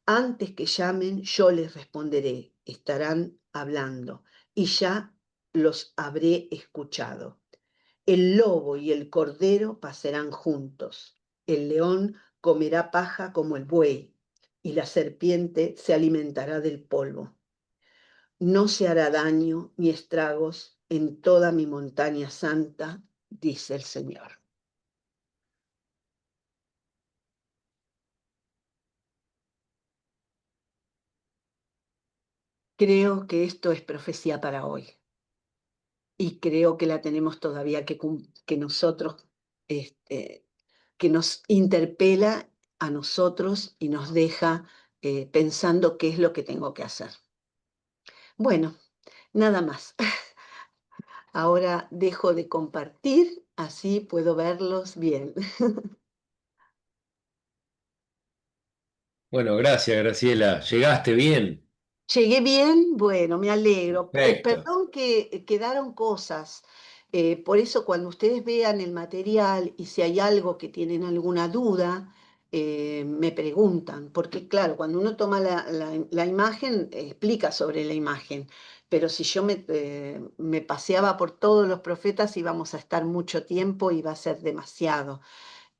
S2: Antes que llamen, yo les responderé, estarán hablando, y ya los habré escuchado. El lobo y el cordero pasarán juntos, el león comerá paja como el buey, y la serpiente se alimentará del polvo. No se hará daño ni estragos en toda mi montaña santa, dice el Señor. Creo que esto es profecía para hoy y creo que la tenemos todavía que nosotros, que nos interpela a nosotros y nos deja pensando qué es lo que tengo que hacer. Bueno, nada más. Ahora dejo de compartir, así puedo verlos bien.
S1: Bueno, gracias, Graciela. Llegaste bien.
S2: Llegué bien, bueno, me alegro.
S1: Perfecto.
S2: Perdón que quedaron cosas. Por eso cuando ustedes vean el material y si hay algo que tienen alguna duda, me preguntan. Porque claro, cuando uno toma la imagen, explica sobre la imagen. Pero si yo me paseaba por todos los profetas, íbamos a estar mucho tiempo y va a ser demasiado.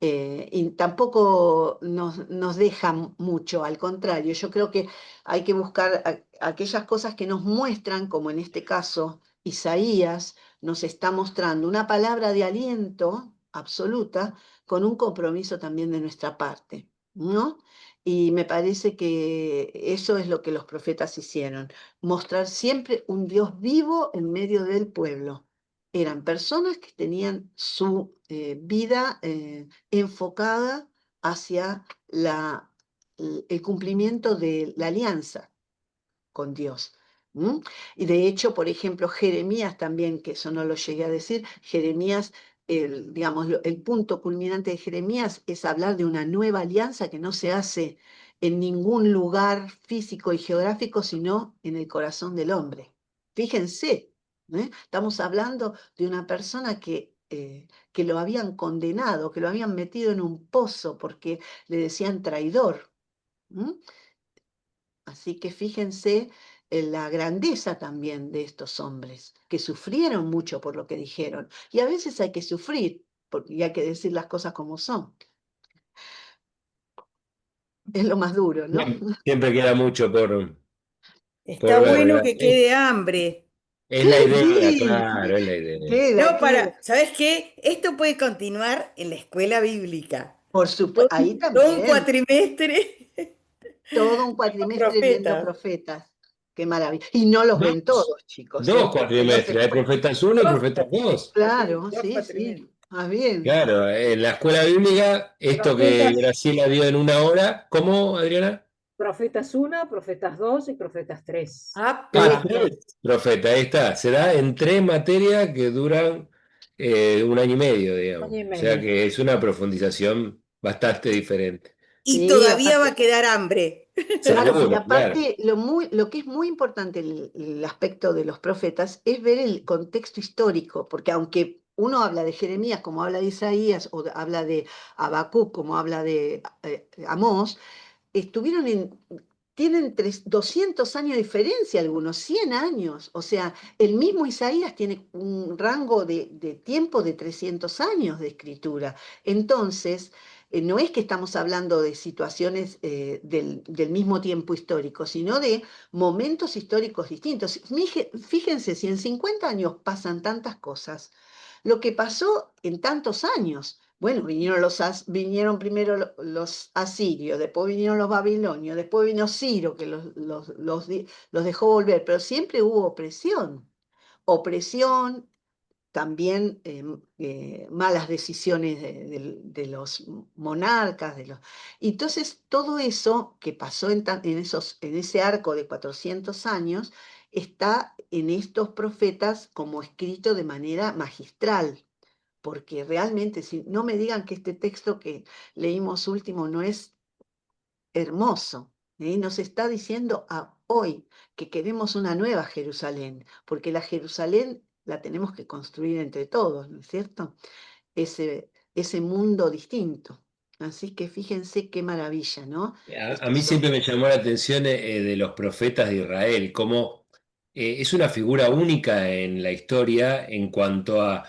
S2: Y tampoco nos deja mucho, al contrario, yo creo que hay que buscar aquellas cosas que nos muestran, como en este caso Isaías nos está mostrando una palabra de aliento absoluta con un compromiso también de nuestra parte, ¿no? Y me parece que eso es lo que los profetas hicieron, mostrar siempre un Dios vivo en medio del pueblo. Eran personas que tenían su vida enfocada hacia el cumplimiento de la alianza con Dios. Y de hecho, por ejemplo, Jeremías también, que eso no lo llegué a decir, Jeremías, digamos, el punto culminante de Jeremías es hablar de una nueva alianza que no se hace en ningún lugar físico y geográfico, sino en el corazón del hombre. Fíjense, estamos hablando de una persona que que lo habían condenado, que lo habían metido en un pozo porque le decían traidor. ¿Mm? Así que fíjense en la grandeza también de estos hombres, que sufrieron mucho por lo que dijeron. Y a veces hay que sufrir, y hay que decir las cosas como son. Es lo más duro, ¿no?
S1: Siempre queda mucho
S3: Está
S1: por ver,
S3: bueno
S1: ¿verdad?
S3: que quede hambre.
S1: Es la idea,
S2: Sí,
S1: claro, es la idea.
S2: queda,
S3: No,
S2: queda.
S3: ¿sabes qué? Esto puede continuar en la escuela bíblica.
S2: Por supuesto, ahí
S3: Todo un
S2: también.
S3: cuatrimestre
S2: Todo un
S3: con
S2: cuatrimestre viendo
S3: profetas.
S2: profetas. Qué maravilla. Y no los ven
S1: Dos,
S2: todos, chicos,
S1: dos
S2: ¿eh? Porque no
S1: cuatrimestres,
S2: se
S1: hay
S2: puede.
S1: profetas 1 y
S3: Dos
S1: profetas 2.
S3: cuatrimestres, sí,
S2: Claro,
S3: dos
S2: sí,
S3: cuatrimestres.
S2: sí. Más bien.
S1: Claro, en la escuela bíblica, esto que
S6: Profetas,
S1: Graciela dio en una hora, ¿cómo, Adriana?
S6: profetas 1, profetas 2 y profetas 3.
S1: Ah,
S3: ¡Apa!
S1: tres profetas, ahí está. Se da en tres materias que duran un año y medio, digamos.
S6: Año y
S1: O sea
S6: medio.
S1: que es una profundización bastante diferente.
S3: Y
S2: Sí,
S3: todavía va
S2: aparte,
S3: a quedar hambre.
S2: claro, y
S1: Seguro, claro.
S2: aparte lo que es muy importante el aspecto de los profetas es ver el contexto histórico, porque aunque uno habla de Jeremías como habla de Isaías, o habla de Habacuc como habla de Amós, estuvieron tienen 200 años de diferencia algunos, 100 años. O sea, el mismo Isaías tiene un rango de tiempo de 300 años de escritura. Entonces, no es que estamos hablando de situaciones del mismo tiempo histórico, sino de momentos históricos distintos. Fíjense, si en 50 años pasan tantas cosas, lo que pasó en tantos años. Bueno, vinieron primero los asirios, después vinieron los babilonios, después vino Ciro, que los dejó volver, pero siempre hubo opresión. Opresión, también malas decisiones de los monarcas. Y entonces, todo eso que pasó en ese arco de 400 años está en estos profetas como escrito de manera magistral, porque realmente, si no me digan que este texto que leímos último no es hermoso, nos está diciendo a hoy que queremos una nueva Jerusalén, porque la Jerusalén la tenemos que construir entre todos, ¿no es cierto? Ese mundo distinto. Así que fíjense qué maravilla, ¿no?
S1: A mí
S2: Estos
S1: siempre me
S2: hombres.
S1: llamó la atención de los profetas de Israel, como es una figura única en la historia en cuanto a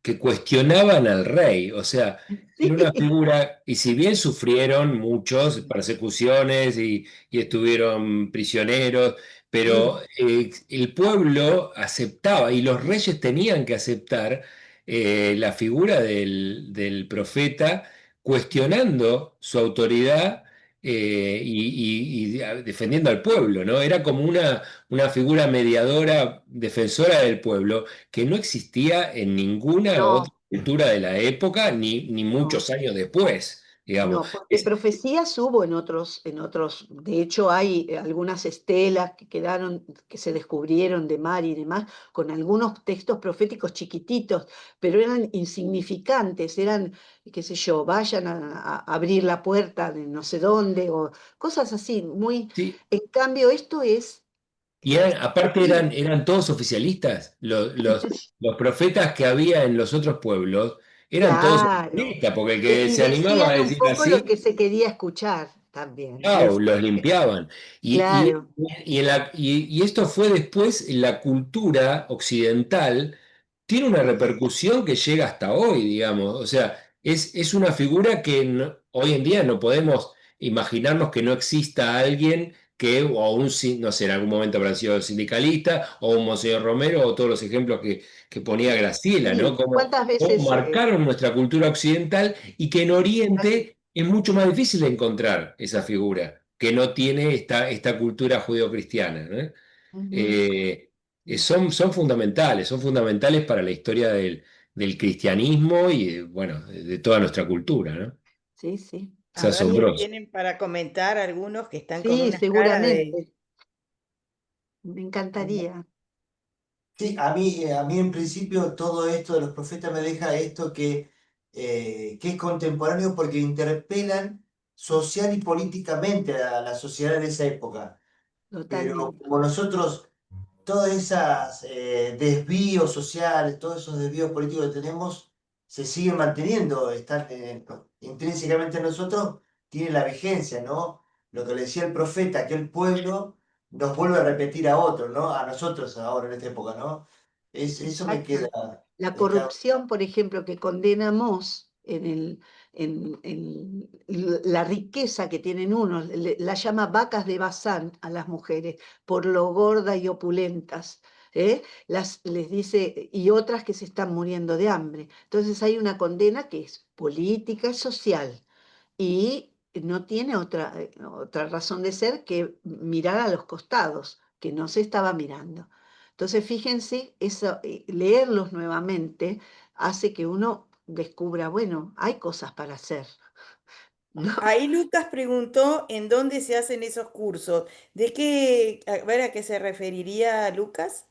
S1: que cuestionaban al rey, o sea, era una
S2: Sí,
S1: figura, y si bien sufrieron muchos persecuciones y estuvieron prisioneros, pero
S2: sí,
S1: el pueblo aceptaba y los reyes tenían que aceptar la figura del profeta cuestionando su autoridad y defendiendo al pueblo, ¿no? Era como una figura mediadora, defensora del pueblo que no existía en ninguna otra
S2: no,
S1: cultura de la época, ni
S2: no.
S1: muchos años después, digamos.
S2: No, porque profecías hubo en otros, de hecho hay algunas estelas que quedaron, que se descubrieron de mar y demás, con algunos textos proféticos chiquititos, pero eran insignificantes, eran, qué sé yo, vayan a abrir la puerta de no sé dónde, o cosas así, muy,
S1: Sí,
S2: en cambio esto es
S1: y aparte
S2: terrible.
S1: eran todos oficialistas. Los profetas que había en los otros pueblos eran todos
S2: Claro,
S1: oficialistas, porque el que
S2: y
S1: se animaba a
S2: decían un
S1: decir
S2: poco lo
S1: así,
S2: que se quería escuchar también,
S1: chau, los limpiaban.
S2: claro,
S1: Y esto fue después, la cultura occidental tiene una repercusión que llega hasta hoy, digamos. O sea, es una figura que hoy en día no podemos imaginarnos que no exista alguien que, o no sé, en algún momento habrá sido sindicalista, o un Monseñor Romero, o todos los ejemplos que ponía Graciela, ¿no?
S2: sí, ¿cuántas
S1: Cómo
S2: veces?
S1: marcaron nuestra cultura occidental y que en Oriente es mucho más difícil de encontrar esa figura, que no tiene esta cultura judeocristiana, ¿no?
S2: Ujú.
S1: Eh, son fundamentales para la historia del cristianismo y, bueno, de toda nuestra cultura, ¿no?
S2: Sí, sí,
S1: Es
S3: A ver qué
S1: asombroso.
S3: tienen para comentar algunos que están con
S2: sí,
S3: una cara de...
S2: seguramente, me encantaría.
S5: Sí, a mí en principio todo esto de los profetas me deja esto que es contemporáneo porque interpelan social y políticamente a la sociedad de esa época. Pero
S2: Totalmente.
S5: como nosotros, todos esos desvíos sociales, todos esos desvíos políticos que tenemos, se siguen manteniendo, están intrínsecamente en nosotros, tiene la vigencia, ¿no? Lo que le decía el profeta, que el pueblo nos vuelve a repetir a otros, ¿no? A nosotros ahora en esta época, ¿no? Eso me
S2: Exacto.
S5: queda.
S2: La corrupción, por ejemplo, que condena Moss en la riqueza que tienen unos, la llama vacas de Bazán a las mujeres por lo gordas y opulentas. Les dice, y otras que se están muriendo de hambre. Entonces hay una condena que es política y social y no tiene otra razón de ser que mirar a los costados, que no se estaba mirando. Entonces, fíjense, leerlos nuevamente hace que uno descubra, bueno, hay cosas para hacer, ¿no?
S3: Ahí Lucas preguntó en dónde se hacen esos cursos. ¿De qué, a ver a qué se referiría Lucas?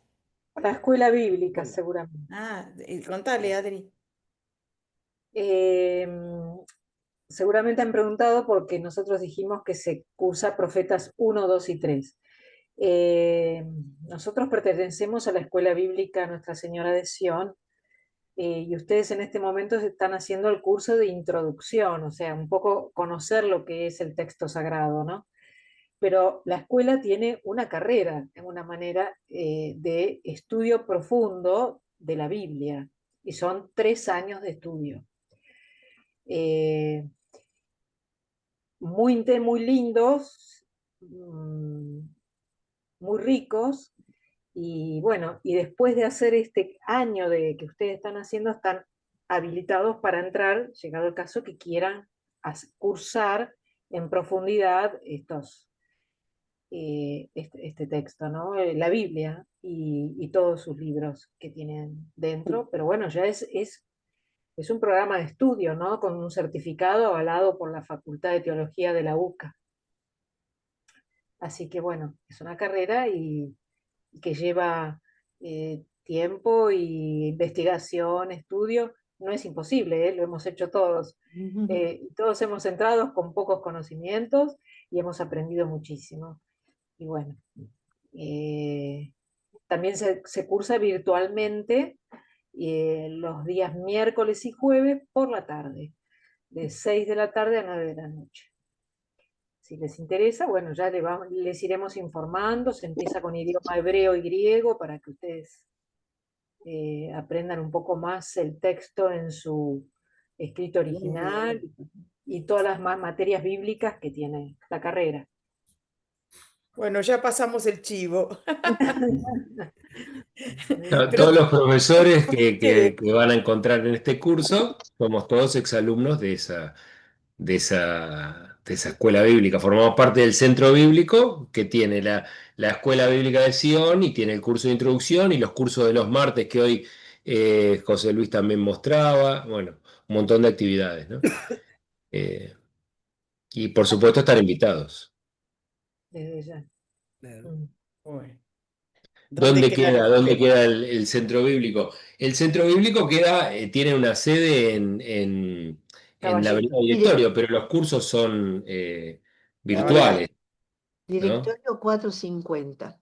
S6: La escuela bíblica, seguramente.
S3: Ah, contale, Adri.
S6: Em, Seguramente han preguntado porque nosotros dijimos que se cursa Profetas 1, 2 y 3. Nosotros pertenecemos a la escuela bíblica Nuestra Señora de Sion, y ustedes en este momento están haciendo el curso de introducción, o sea, un poco conocer lo que es el texto sagrado, ¿no? Pero la escuela tiene una carrera, en una manera de estudio profundo de la Biblia, y son 3 años de estudio. Eh, muy lindos, muy ricos, y bueno, y después de hacer este año de que ustedes están haciendo, están habilitados para entrar, llegado el caso que quieran cursar en profundidad este texto, ¿no? La Biblia y todos sus libros que tienen dentro, pero bueno, ya es un programa de estudio, ¿no? Con un certificado avalado por la Facultad de Teología de la UCA. Así que bueno, es una carrera y que lleva tiempo y investigación, estudio. No es imposible, lo hemos hecho todos. Todos hemos entrado con pocos conocimientos y hemos aprendido muchísimo. Y bueno, también se cursa virtualmente los días miércoles y jueves por la tarde, de 6 de la tarde a 9 de la noche. Si les interesa, bueno, ya les iremos informando. Se empieza con idioma hebreo y griego para que ustedes aprendan un poco más el texto en su escrito original y todas las materias bíblicas que tiene la carrera.
S3: Bueno, ya pasamos el chivo.
S1: No,
S3: Pero
S1: todos los profesores
S3: sí,
S1: que van a encontrar en este curso somos todos exalumnos de esa escuela bíblica. Formamos parte del centro bíblico que tiene la escuela bíblica de Sion y tiene el curso de introducción y los cursos de los martes que hoy José Luis también mostraba. Bueno, un montón de actividades, ¿no? Eh, y por supuesto estar invitados.
S6: Desde ya.
S3: bueno, ¿dónde queda la
S1: ¿Dónde
S3: escuela?
S1: queda el centro bíblico? El centro bíblico queda, tiene una sede en la Avenida
S6: Caballito.
S1: Directorio, pero los cursos son
S2: Ahora,
S1: virtuales, ¿no?
S2: Directorio 450.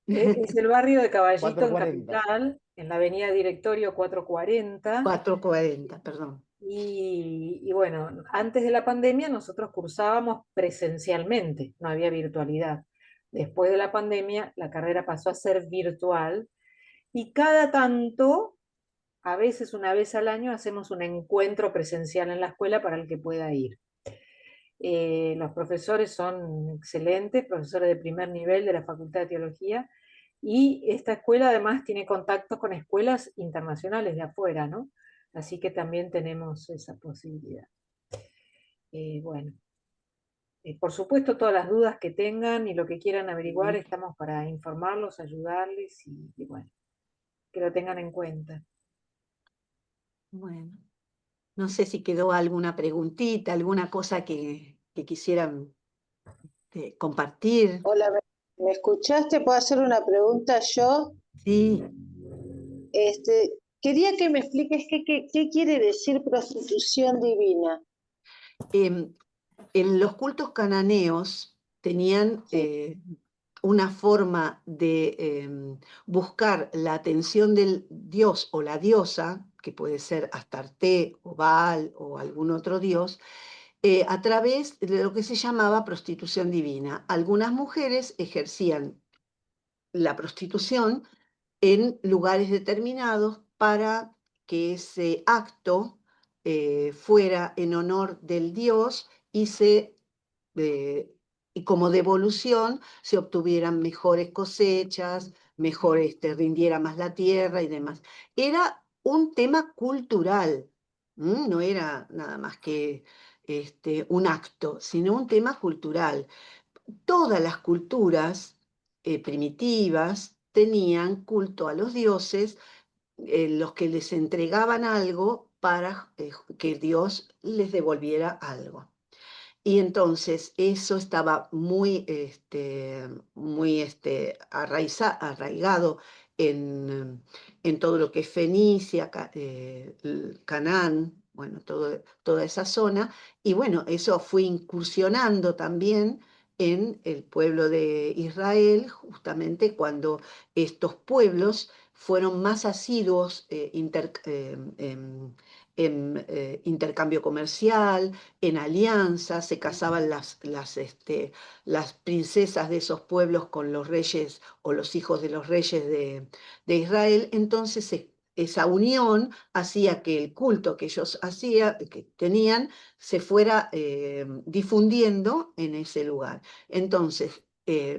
S6: Es el barrio de Caballito en
S7: 440.
S6: Capital, en la avenida Directorio 440.
S2: 440, perdón.
S6: Y bueno, antes de la pandemia nosotros cursábamos presencialmente, no había virtualidad. Después de la pandemia la carrera pasó a ser virtual y cada tanto, a veces una vez al año, hacemos un encuentro presencial en la escuela para el que pueda ir. Los profesores son excelentes, profesores de primer nivel de la Facultad de Teología, y esta escuela además tiene contactos con escuelas internacionales de afuera, ¿no? Así que también tenemos esa posibilidad. Bueno, por supuesto, todas las dudas que tengan y lo que quieran averiguar, estamos para informarlos, ayudarles y bueno, que lo tengan en cuenta.
S2: Bueno, no sé si quedó alguna preguntita, alguna cosa que quisieran compartir.
S8: Hola, ¿me escuchaste? ¿Puedo hacer una pregunta yo?
S2: Sí,
S8: Quería que me expliques qué quiere decir prostitución divina.
S2: en los cultos cananeos tenían una forma de buscar la atención del dios o la diosa, que puede ser Astarte o Baal o algún otro dios, a través de lo que se llamaba prostitución divina. Algunas mujeres ejercían la prostitución en lugares determinados para que ese acto fuera en honor del dios eh, y como devolución se obtuvieran mejores cosechas, mejor rindiera más la tierra y demás. Era un tema cultural, no era nada más que un acto, sino un tema cultural. Todas las culturas primitivas tenían culto a los dioses, los que les entregaban algo para que Dios les devolviera algo. Y entonces eso estaba muy arraigado en todo lo que es Fenicia, Canaán, bueno, toda esa zona. Y bueno, eso fue incursionando también en el pueblo de Israel, justamente cuando estos pueblos fueron más asiduos en intercambio comercial, en alianzas, se casaban las princesas de esos pueblos con los reyes o los hijos de los reyes de Israel. Entonces esa unión hacía que el culto que ellos que tenían, se fuera difundiendo en ese lugar. Entonces,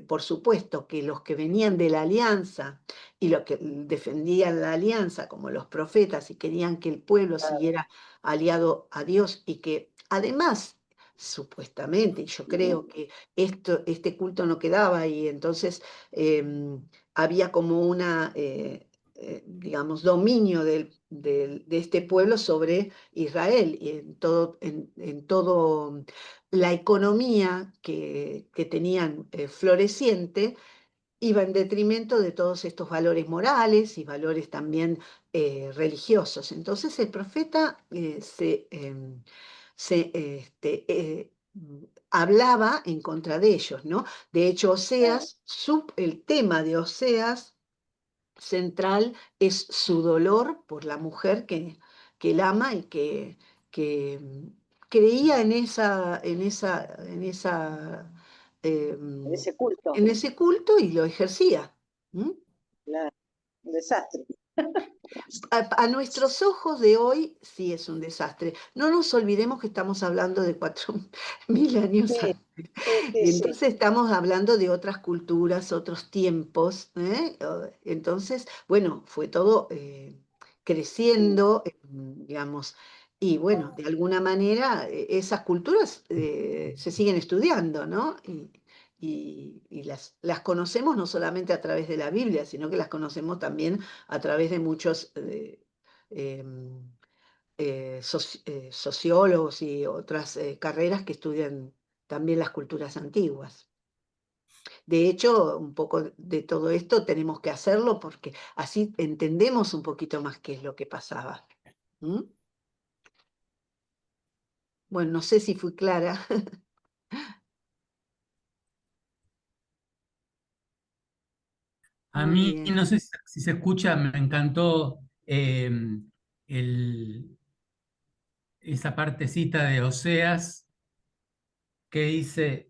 S2: por supuesto que los que venían de la alianza y los que defendían la alianza, como los profetas, y querían que el pueblo siguiera aliado a Dios y que además, supuestamente, y yo creo que este culto no quedaba ahí, entonces había como digamos, dominio de este pueblo sobre Israel y en todo la economía que tenían floreciente iba en detrimento de todos estos valores morales y valores también religiosos. Entonces el profeta hablaba en contra de ellos, ¿no? De hecho, Oseas, el tema de Oseas central es su dolor por la mujer que él ama y que creía
S8: En
S2: em,
S8: ese culto.
S2: en ese culto y lo ejercía. ¿Mm?
S8: Claro, un desastre.
S2: A nuestros ojos de hoy sí es un desastre. No nos olvidemos que estamos hablando de 4.000 años
S8: Sí,
S2: antes.
S8: sí, sí,
S2: Y
S8: sí.
S2: entonces estamos hablando de otras culturas, otros tiempos. Entonces, bueno, fue todo creciendo, digamos. Y bueno, de alguna manera esas culturas se siguen estudiando, ¿no? Y las conocemos no solamente a través de la Biblia, sino que las conocemos también a través de muchos em, sociólogos y otras carreras que estudian también las culturas antiguas. De hecho, un poco de todo esto tenemos que hacerlo porque así entendemos un poquito más qué es lo que pasaba. ¿Mm? Bueno, no sé si fui clara.
S7: A
S2: Muy
S7: mí,
S2: bien.
S7: no sé si se escucha, me encantó el- esa partecita de Oseas que dice,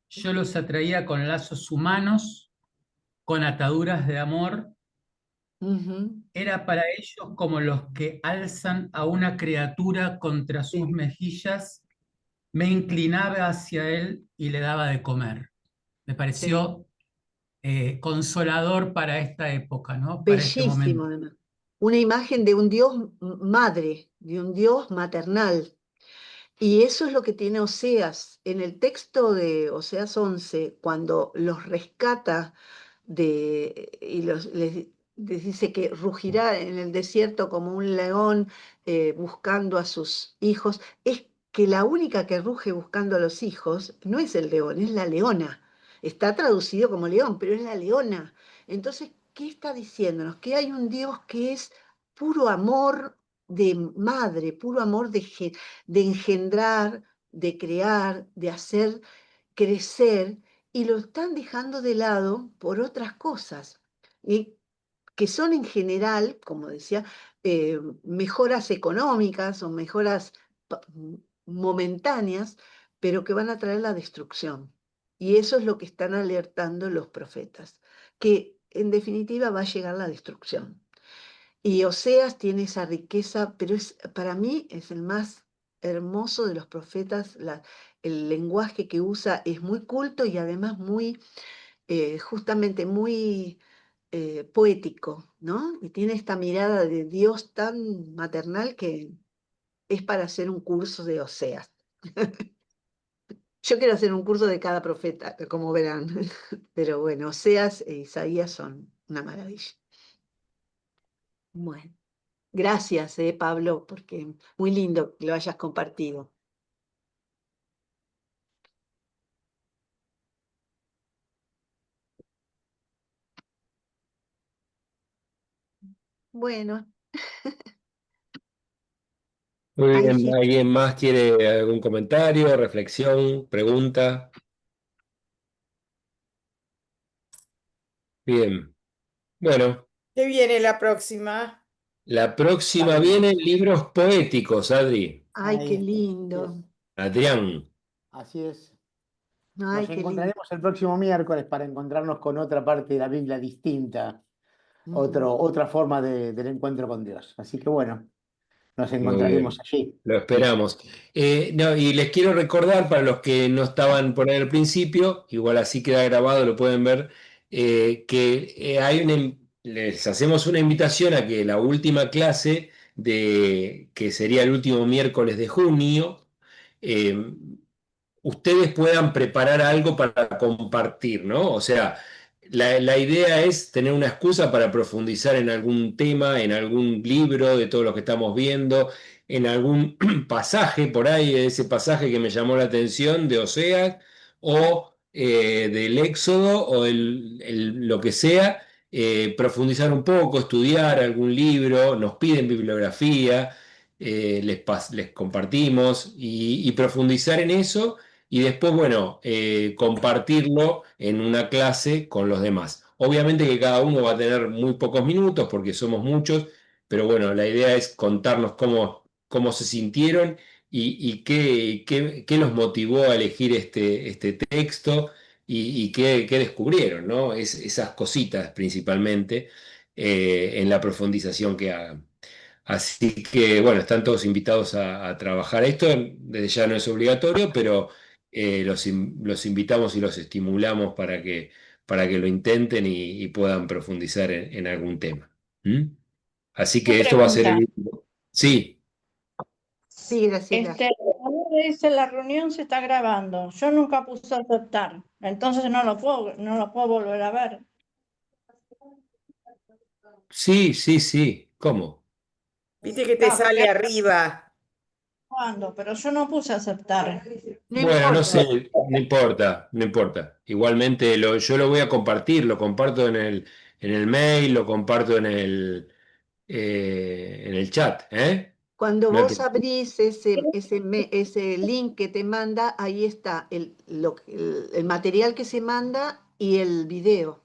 S7: yo los atraía con lazos humanos, con ataduras de amor,
S2: Ujú.
S7: era para ellos como los que alzan a una criatura contra sus
S2: Sí,
S7: mejillas, me inclinaba hacia él y le daba de comer. Me
S2: sí.
S7: pareció consolador para esta época, ¿no? Para este
S2: Bellísimo,
S7: momento.
S2: además. Una imagen de un Dios madre, de un Dios maternal. Y eso es lo que tiene Oseas. En el texto de Oseas 11, cuando los rescata y les dice que rugirá en el desierto como un león buscando a sus hijos, es que la única que ruge buscando a los hijos no es el león, es la leona. Está traducido como león, pero es la leona. Entonces, ¿qué está diciéndonos? Que hay un Dios que es puro amor de madre, puro amor de engendrar, de crear, de hacer crecer, y lo están dejando de lado por otras cosas. Y que son en general, como decía, mejoras económicas o mejoras momentáneas, pero que van a traer la destrucción. Y eso es lo que están alertando los profetas, que en definitiva va a llegar la destrucción. Y Oseas tiene esa riqueza, pero para mí es el más hermoso de los profetas. El lenguaje que usa es muy culto y además muy, justamente muy poético, ¿no? Y tiene esta mirada de Dios tan maternal que es para hacer un curso de Oseas. Yo quiero hacer un curso de cada profeta, como verán, pero bueno, Oseas e Isaías son una maravilla. Bueno, gracias, Pablo, porque muy lindo que lo hayas compartido. Bueno,
S1: Muy
S2: ahí
S1: bien,
S2: sí,
S1: ¿alguien más quiere algún comentario, reflexión, pregunta? Bien, bueno,
S3: ¿Qué viene la próxima?
S1: la próxima
S5: También.
S1: vienen libros poéticos, Adri.
S2: ay,
S5: Ahí
S2: qué
S5: está.
S2: lindo,
S1: Adrián.
S5: Así es.
S2: ay,
S5: Nos
S2: qué lindo.
S5: encontraremos el próximo miércoles para encontrarnos con otra parte de la Biblia distinta, otra forma del encuentro con Dios. Así que bueno, nos
S1: Muy
S5: encontraremos
S1: bien,
S5: allí.
S1: lo esperamos. No, y les quiero recordar, para los que no estaban por ahí al principio, igual así queda grabado, lo pueden ver, que les hacemos una invitación a que la última clase, que sería el último miércoles de junio, eh, ustedes puedan preparar algo para compartir, ¿no? O sea, la idea es tener una excusa para profundizar en algún tema, en algún libro de todo lo que estamos viendo, en algún pasaje por ahí, ese pasaje que me llamó la atención de Oseas o del Éxodo o lo que sea, profundizar un poco, estudiar algún libro, nos piden bibliografía, les compartimos y profundizar en eso y después, bueno, compartirlo en una clase con los demás. Obviamente que cada uno va a tener muy pocos minutos porque somos muchos, pero bueno, la idea es contarnos cómo se sintieron y qué los motivó a elegir este texto y qué descubrieron, ¿no? Esas cositas principalmente en la profundización que hagan. Así que, bueno, están todos invitados a trabajar esto. Desde ya no es obligatorio, pero los invitamos y los estimulamos para que lo intenten y puedan profundizar en algún tema. ¿Mm? Así
S8: Una
S1: que esto va a ser
S8: pregunta.
S1: el... Sí,
S2: Sí, Graciela.
S8: Cuando dice la reunión se está grabando. Yo nunca puse a aceptar, entonces no lo puedo volver a ver.
S1: sí, sí, sí. ¿Cómo?
S3: Viste que te
S8: Ah, porque
S3: sale arriba.
S8: cuando, pero yo no puse a aceptar.
S2: No
S1: Bueno, no
S2: importa.
S1: sé, no importa, no importa. Igualmente yo lo voy a compartir, lo comparto en el mail, lo comparto en el chat, ¿eh?
S2: Cuando
S1: No
S2: vos
S1: te-
S2: abrís ese link que te manda, ahí está el material que se manda y el video.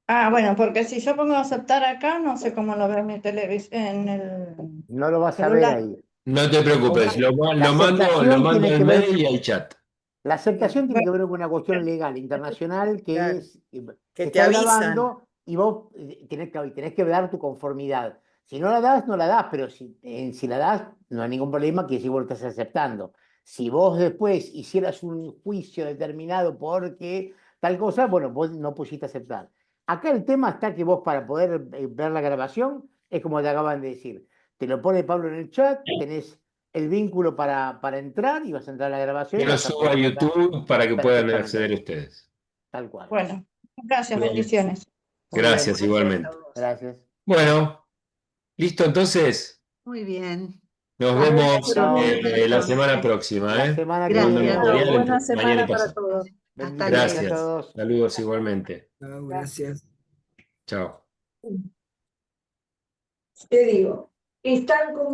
S8: Ah, bueno, porque si yo pongo a aceptar acá, no sé cómo lo veo en mi televisión, en el
S5: No lo vas a ver
S8: celular.
S5: ahí.
S1: No te preocupes, lo,
S5: La
S1: lo mando, lo
S5: aceptación
S1: mando
S5: tiene
S1: al
S5: que ver,
S1: mail y al chat.
S5: la aceptación tiene que
S8: Bueno,
S5: ver con una cuestión legal, internacional, que
S3: Claro,
S5: es,
S3: que
S5: se
S3: te
S5: está
S3: avisan.
S5: grabando y vos tenés que dar tu conformidad. Si no la das, no la das, pero si la das, no hay ningún problema, que si vos lo estás aceptando. Si vos después hicieras un juicio determinado porque tal cosa, bueno, vos no pusiste a aceptar. Acá el tema está que vos para poder ver la grabación, es como te acaban de decir, te lo pone Pablo en el chat, tenés el vínculo para entrar y vas a entrar a la grabación
S1: Yo
S5: y
S1: lo
S5: vas a
S1: subo a
S5: poder verla
S1: YouTube para que puedan
S5: perfectamente,
S1: acceder ustedes.
S5: tal cual.
S8: bueno, gracias,
S1: Bien.
S8: bendiciones.
S5: Muy bien,
S1: Gracias igualmente.
S5: gracias.
S1: Bueno, listo entonces.
S2: Muy bien.
S1: Nos
S2: Hasta
S1: vemos
S2: luego.
S5: Chao.
S1: la semana próxima,
S5: La
S1: ¿eh?
S5: semana que
S1: Segundo
S2: Gracias.
S5: viene.
S1: material
S6: Buena
S1: entre mañana y
S6: semana para
S1: pasado.
S6: todos.
S2: Hasta
S5: Bendiciones a
S2: luego.
S1: Gracias.
S5: todos.
S1: Saludos igualmente.
S9: Chao, gracias.
S1: Chao.
S10: Te digo, están con